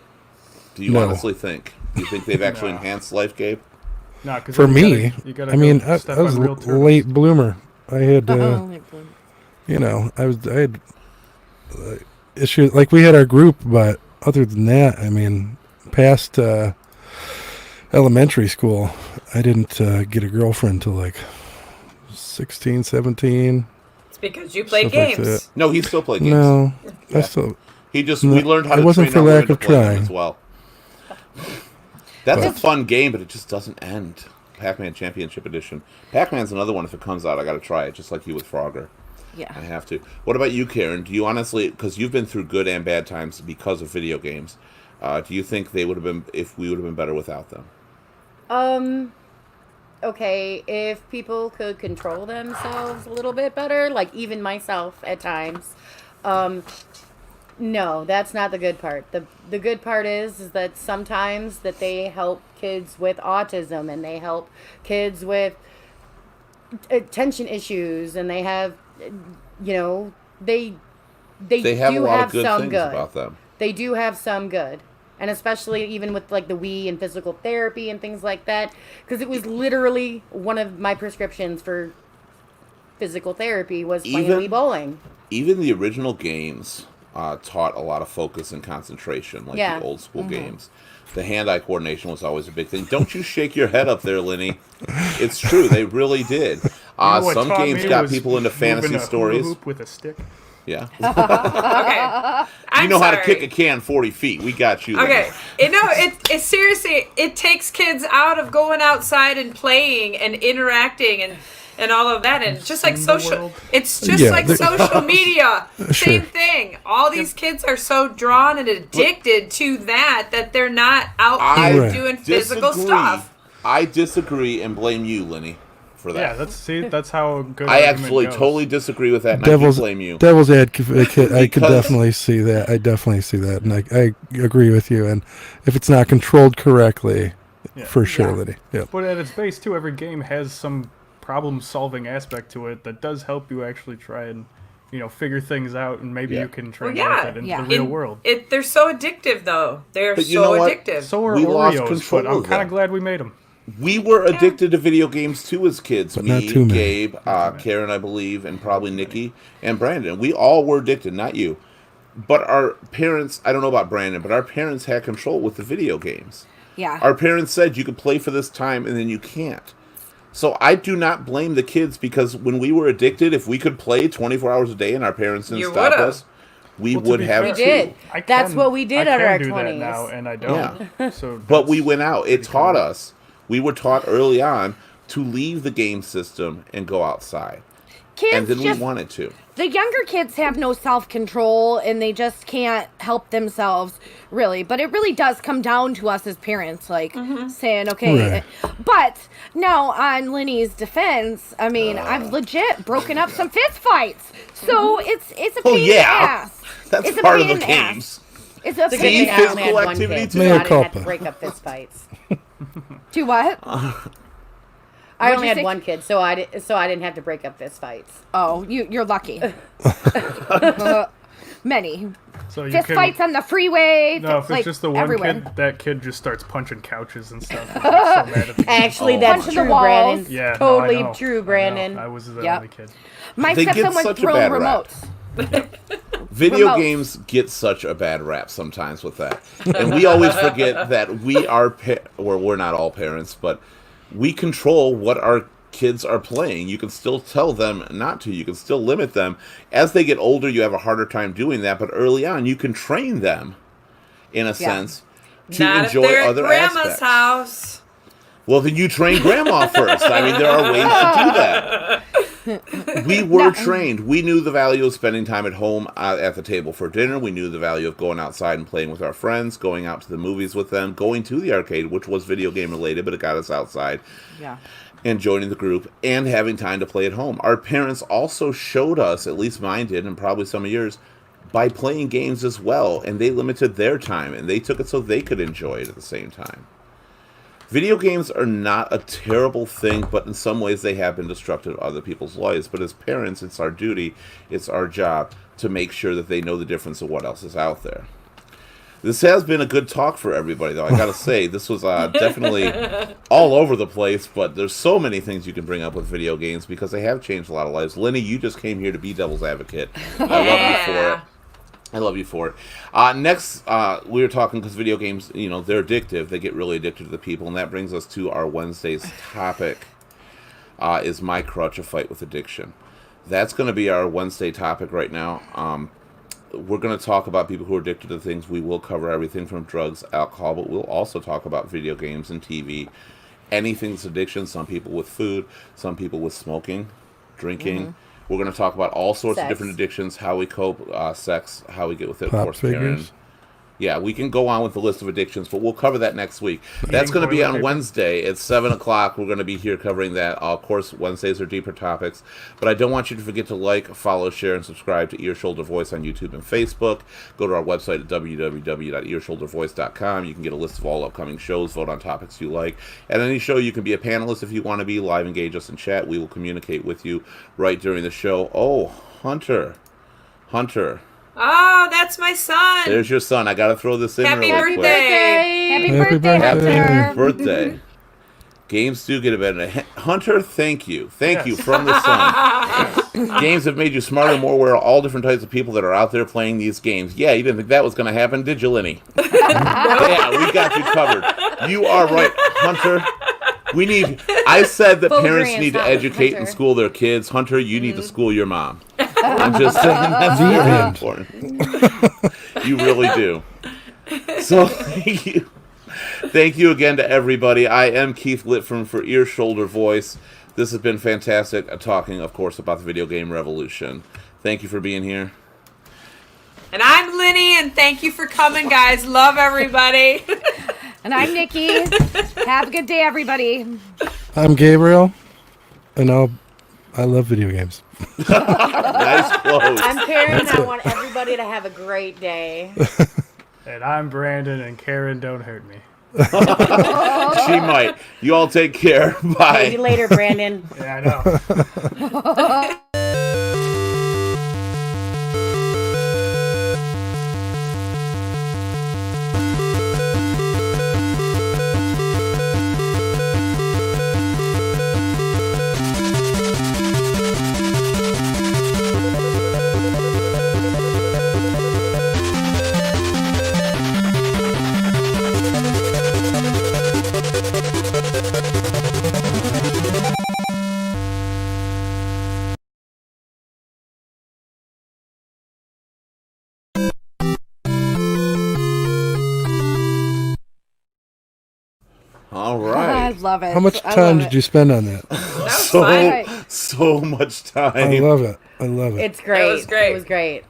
Do you No. honestly think? Do you think they've actually enhanced life, Gabe? Nah, 'cause For then me, you gotta I mean, go I step was on real a turtles. late bloomer. I had, Oh, you know, I had issues. Like we had our group, but other than that, I mean, past elementary school, I didn't get a girlfriend till like 16, 17. It's because you played Stuff like games. that. No, he still played games. No, I still. He just No, we learned how it to wasn't train for our women lack to of play them trying. as well. That's a fun game, but it just doesn't end. Pac-Man Championship Edition. Pac-Man's another one. If it comes out, I got to try it, just like you with Frogger. Yeah. I have to. What about you, Karen? Do you honestly, because you've been through good and bad times because of video games, do you think they would have been, if we would have been better without them? Okay, if people could control themselves a little bit better, like even myself at times, no, that's not the good part. The good part is that sometimes that they help kids with autism, and they help kids with attention issues, and they have, you know, they They have do a lot have of good some things good. about them. They do have some good. And especially even with like the Wii and physical therapy and things like that, because it was literally one of my prescriptions for physical therapy was playing Wii bowling. Even the original games taught a lot of focus and concentration, like the old school games. The hand-eye coordination was always a big thing. Don't you shake your head up there, Lenny. It's true. They really did. Some games got people into fantasy stories. Hula hoop with a stick. Yeah. Okay. You know how to kick a can 40 feet. We got you. Okay. It seriously, it takes kids out of going outside and playing and interacting and all of that. And just like social, it's just like social media. Same thing. All these kids are so drawn and addicted to that they're not out there doing physical stuff. I disagree and blame you, Lenny, for that. Yeah, that's how good. I actually totally disagree with that, and I blame you. Devil's advocate, I could definitely see that. I definitely see that, and I agree with you. And if it's not controlled correctly, for sure, Lenny. Yeah. But at its base, too, every game has some problem-solving aspect to it that does help you actually try and, figure things out, and maybe you can translate it into the real world. They're so addictive, though. They're but so addictive. So are we lost Oreos, control but I'm kind of glad we made them. We were addicted to video games too as kids. But Me, not too many. Gabe, Karen, I believe, and probably Nikki and Brandon. We all were addicted, not you. But our parents, I don't know about Brandon, but our parents had control with the video games. Yeah. Our parents said you could play for this time and then you can't. So I do not blame the kids, because when we were addicted, if we could play 24 hours a day and our parents didn't stop us, we would have We to. did. That's what we did at our 20s. I can do that now, and I don't. Yeah. So but we went out. It taught us. We were taught early on to leave the game system and go outside. Kids and then just, we wanted to. The younger kids have no self-control, and they just can't help themselves, really. But it really does come down to us as parents, like, saying, okay. Right. But, now, on Lenny's defense, I mean, I've legit broken up some fist fights. So, it's a pain in the ass. That's it's part a of pain the in the ass. games. It's a It's a good pain in thing the I ass. only had one activity kid, too. so I Mea didn't have to culpa. break up fist fights. Do what? I only you had say? one kid, so I didn't have to break up fist fights. Oh, you're lucky. Many. So you Fist can, fights on the freeway. No, if it's like, just the one everywhere. kid, that kid just starts punching couches and stuff. And gets so mad at the Actually, Oh. that's Punching the true, walls. Brandon. Yeah, no, Totally I know. true, I know. Brandon. I was the Yep. only kid. My They get stepson was such a throwing bad rap. remotes. Video Remotes. games get such a bad rap sometimes with that. And we always forget that we are, or we're not all parents, but we control what our kids are playing. You can still tell them not to. You can still limit them. As they get older, you have a harder time doing that, but early on, you can train them, in a sense, to Not enjoy if they're at other grandma's aspects. house. Well, then you train grandma first. I mean, there are ways to do that. We were trained. We knew the value of spending time at home at the table for dinner. We knew the value of going outside and playing with our friends, going out to the movies with them, going to the arcade, which was video game related, but it got us outside. Yeah. And joining the group and having time to play at home. Our parents also showed us, at least mine did, and probably some of yours, by playing games as well. And they limited their time, and they took it so they could enjoy it at the same time. Video games are not a terrible thing, but in some ways they have been destructive of other people's lives. But as parents, it's our duty, it's our job to make sure that they know the difference of what else is out there. This has been a good talk for everybody, though. I gotta say, this was definitely all over the place, but there's so many things you can bring up with video games because they have changed a lot of lives. Lenny, you just came here to be devil's advocate. I love you for it. I love you for it. Next, we were talking because video games, they're addictive. They get really addicted to the people, and that brings us to our Wednesday's topic, is My Crutch, a Fight with Addiction. That's going to be our Wednesday topic right now. We're going to talk about people who are addicted to things. We will cover everything from drugs, alcohol, but we'll also talk about video games and TV anything's addiction. Some people with food, some people with smoking, drinking. We're going to talk about all sorts of Sex. different addictions, how we cope, sex, how we get with it. Pop of course, figures. Karen. Yeah, we can go on with the list of addictions, but we'll cover that next week. That's going to be toilet on paper. Wednesday at 7 o'clock. We're going to be here covering that. Of course, Wednesdays are deeper topics. But I don't want you to forget to like, follow, share, and subscribe to Ear Shoulder Voice on YouTube and Facebook. Go to our website at www.earshouldervoice.com. You can get a list of all upcoming shows, vote on topics you like. At any show, you can be a panelist if you want to be. Live engage us in chat. We will communicate with you right during the show. Oh, Hunter. Oh, that's my son. There's your son. I got to throw this in Happy real quick. birthday. Happy Happy birthday, birthday. Hunter. Happy birthday. Games do get a better. Hunter, thank you. Thank you from the sun. Games have made you smarter, more aware of all different types of people that are out there playing these games. Yeah, you didn't think that was going to happen, did you, Lenny? Yeah, we got you covered. You are right, Hunter. I said that Full parents grants, need to huh, educate and Hunter? school their kids. Hunter, you need to school your mom. I'm just saying that's The very end. important. You really do. So thank you. Thank you again to everybody. I am Keith Litford for Ear Shoulder Voice. This has been fantastic, talking, of course, about the video game revolution. Thank you for being here. And I'm Linny, and thank you for coming, guys. Love everybody. And I'm Nikki. Have a good day, everybody. I'm Gabriel, and I love video games. Nice close. I'm Karen. I want everybody to have a great day. And I'm Brandon, and Karen, don't hurt me. She might. You all take care. Bye. See you later, Brandon. Yeah, I know. All I right. love it. How much I time love did you spend on that? That was So, fun. so much time. I love it. I love it. It's great. It was great. It was great.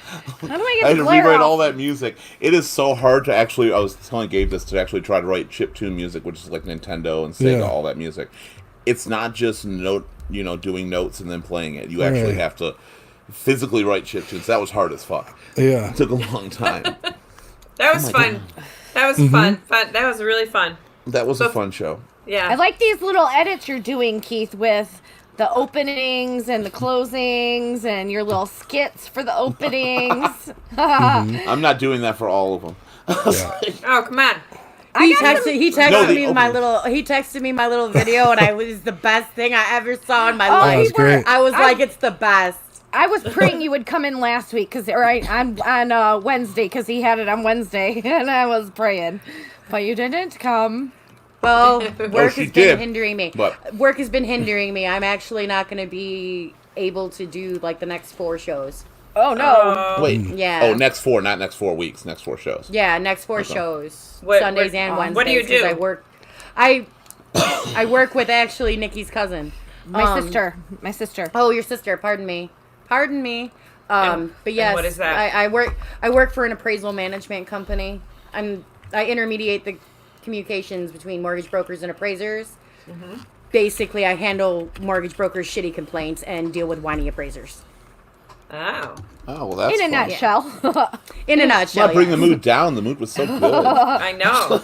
How do I I get had the to glare rewrite off? all that music. It is so hard to actually. I was telling Gabe this, to actually try to write chiptune music, which is like Nintendo and Sega, Yeah. all that music. It's not just doing notes and then playing it. You actually Right. have to physically write chiptunes. That was hard as fuck. Yeah. It took a long time. That was fun. That was fun. That was really fun. That was a fun show. Yeah. I like these little edits you're doing, Keith, with the openings and the closings and your little skits for the openings. I'm not doing that for all of them. Oh, come on. He texted No, the me my opening. he texted me my little video, and it was the best thing I ever saw in my Oh, life. was great. I was like, it's the best. I was praying you would come in last week, on Wednesday, because he had it on Wednesday, and I was praying. But you didn't come. Well, work she has did, been hindering me. but- Work has been hindering me. I'm actually not going to be able to do like the next 4 shows. Oh, no. Wait. Yeah. Oh, next 4, not next 4 weeks. Next 4 shows. Yeah, next 4 shows, What- Sundays what- and Wednesdays. what do you 'cause do? I work. I work with actually Nikki's cousin. My sister. Oh, your sister. Pardon me. But yes, what is that? I work for an appraisal management company. I intermediate the communications between mortgage brokers and appraisers. Basically, I handle mortgage brokers' shitty complaints and deal with whiny appraisers. Oh. Oh, well, that's In a fun. nutshell. In a nutshell, Not bring the yes. mood down. The mood was so good. I know.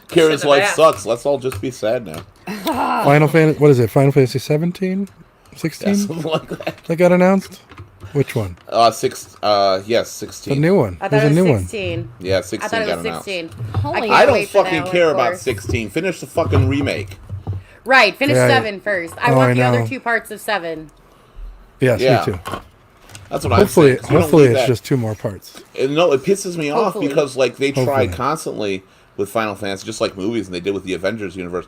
Karen's Should've life asked. sucks. Let's all just be sad now. Final Fantasy. What is it? Final Fantasy 17? 16? Something like that. That got announced? Which one? 16. The new one. I thought There's it a was new one. 16. Yeah, 16 I thought it got was announced. 16. Holy can't I don't wait for fucking that, care of about course. 16. Finish the fucking remake. Right, finish Yeah, 7 first. I oh, want I the other know. 2 parts of 7. Yes, Yeah. me too. That's what I'm saying. 'cause we don't Hopefully need it's that. just 2 more parts. No, it pisses me off Hopefully. because like they try Hopefully. constantly with Final Fantasy, just like movies, and they did with the Avengers universe.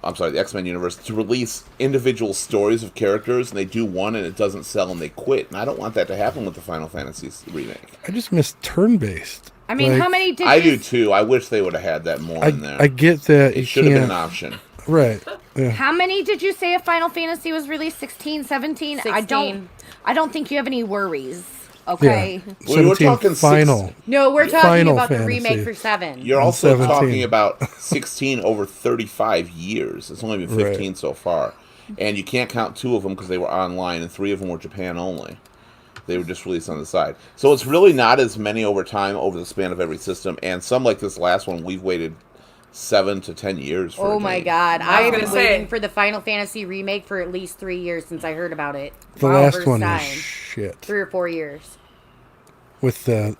I'm sorry, the X-Men universe, to release individual stories of characters, and they do one and it doesn't sell and they quit. And I don't want that to happen with the Final Fantasy remake. I just miss turn-based. I mean, Like, how many did I you... do too. I wish they would have had that more in there. I get that It you should have been an can't. option. Right. Yeah. How many did you say a Final Fantasy was released? 16, 17? 16. I don't think you have any worries. Okay. Yeah. We were 17 talking final. No, we're talking Final about the Fantasy. remake for 7. You're also 17. talking about 16 over 35 years. It's only been 15 Right. so far. And you can't count 2 of them because they were online, and 3 of them were Japan only. They were just released on the side. So it's really not as many over time, over the span of every system. And some like this last one, we've waited 7 to 10 years for. Oh a my game. god. I was I've gonna been say- waiting for the Final Fantasy remake for at least 3 years since I heard about it. The Wow, last first one time. was shit. 3 or 4 years. With the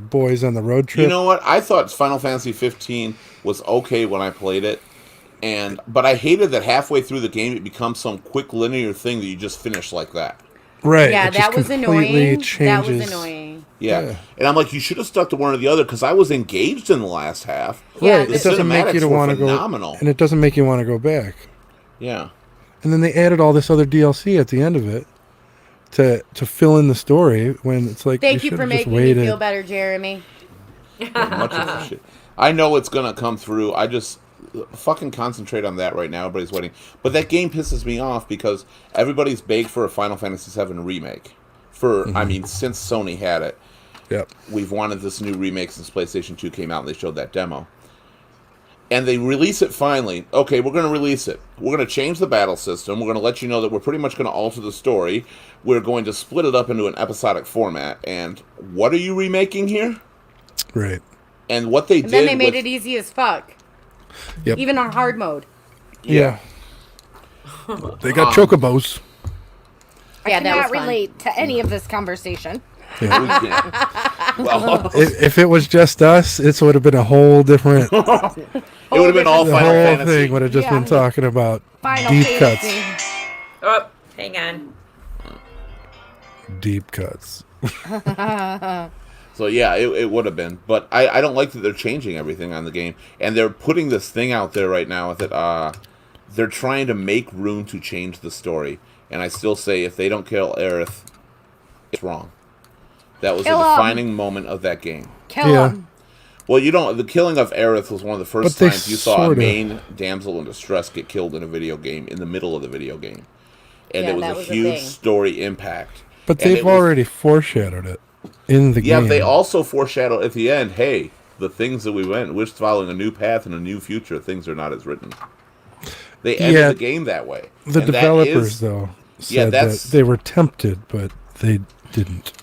boys on the road trip. You know what? I thought Final Fantasy 15 was okay when I played it. But I hated that halfway through the game it becomes some quick linear thing that you just finish like that. Right. Yeah, it just that was completely annoying. That changes. was annoying. Yeah. Yeah. And I'm like, you should have stuck to one or the other because I was engaged in the last half. Yeah, Right. the It doesn't make you cinematics were want to go. phenomenal. And it doesn't make you want to go back. Yeah. And then they added all this other DLC at the end of it to fill in the story when it's like Thank you for should've just making me waited. feel better, Jeremy. Much appreciated. I know it's gonna come through. I just fucking concentrate on that right now. Everybody's waiting, but that game pisses me off because everybody's begged for a Final Fantasy VII remake. I mean, since Sony had it, Yep. we've wanted this new remake since PlayStation 2 came out and they showed that demo. And they release it finally. Okay, we're going to release it. We're going to change the battle system. We're going to let you know that we're pretty much going to alter the story. We're going to split it up into an episodic format. And what are you remaking here? Right. And what they And did then they made with- it easy as fuck. Yep. Even on hard mode. Yeah. They got chocobos. Yeah, that was Cannot fun. relate to any of this conversation. We can't. Well, If it was just us, it would have been a whole different. it would have been all The Final whole Fantasy. thing would have just been Yeah. talking about Final deep Fantasy. cuts. Oh, hang on. Deep cuts. So yeah, it would have been. But I don't like that they're changing everything on the game. And they're putting this thing out there right now that they're trying to make room to change the story. And I still say if they don't kill Aerith, it's wrong. That was Kill the 'em. defining moment of that game. Kill Yeah. him. Well, the killing of Aerith was one of the first But they times you saw a sorta- main damsel in distress get killed in a video game, in the middle of the video game. And Yeah, it that was was a a huge thing. story impact. But And they've it was- already foreshadowed it in the Yeah, game. they also foreshadowed at the end, hey, the things that we went, we're following a new path and a new future. Things are not as written. They ended Yeah. the game that way. The And that developers, is- though, Yeah, said that's- that they were tempted, but they didn't.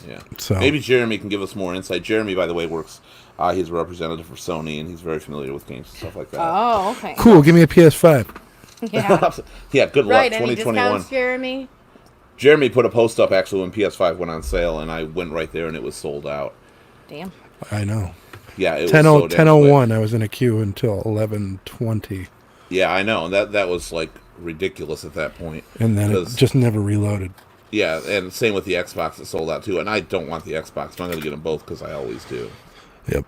Yeah. So Maybe Jeremy can give us more insight. Jeremy, by the way, works. He's a representative for Sony, and he's very familiar with games and stuff like that. Oh, okay. cool. Give me a PS5. Yeah. Yeah, good luck. Right, any 2021. discounts, Jeremy? Jeremy put a post up actually when PS5 went on sale, and I went right there, and it was sold out. Damn. I know. Yeah, it was 10 so damn 10:01. quick. I was in a queue until 11:20, Yeah, I know. That was like ridiculous at that point. and then it Because- just never reloaded. Yeah, and same with the Xbox that sold out too. And I don't want the Xbox, but I'm going to get them both because I always do. Yep.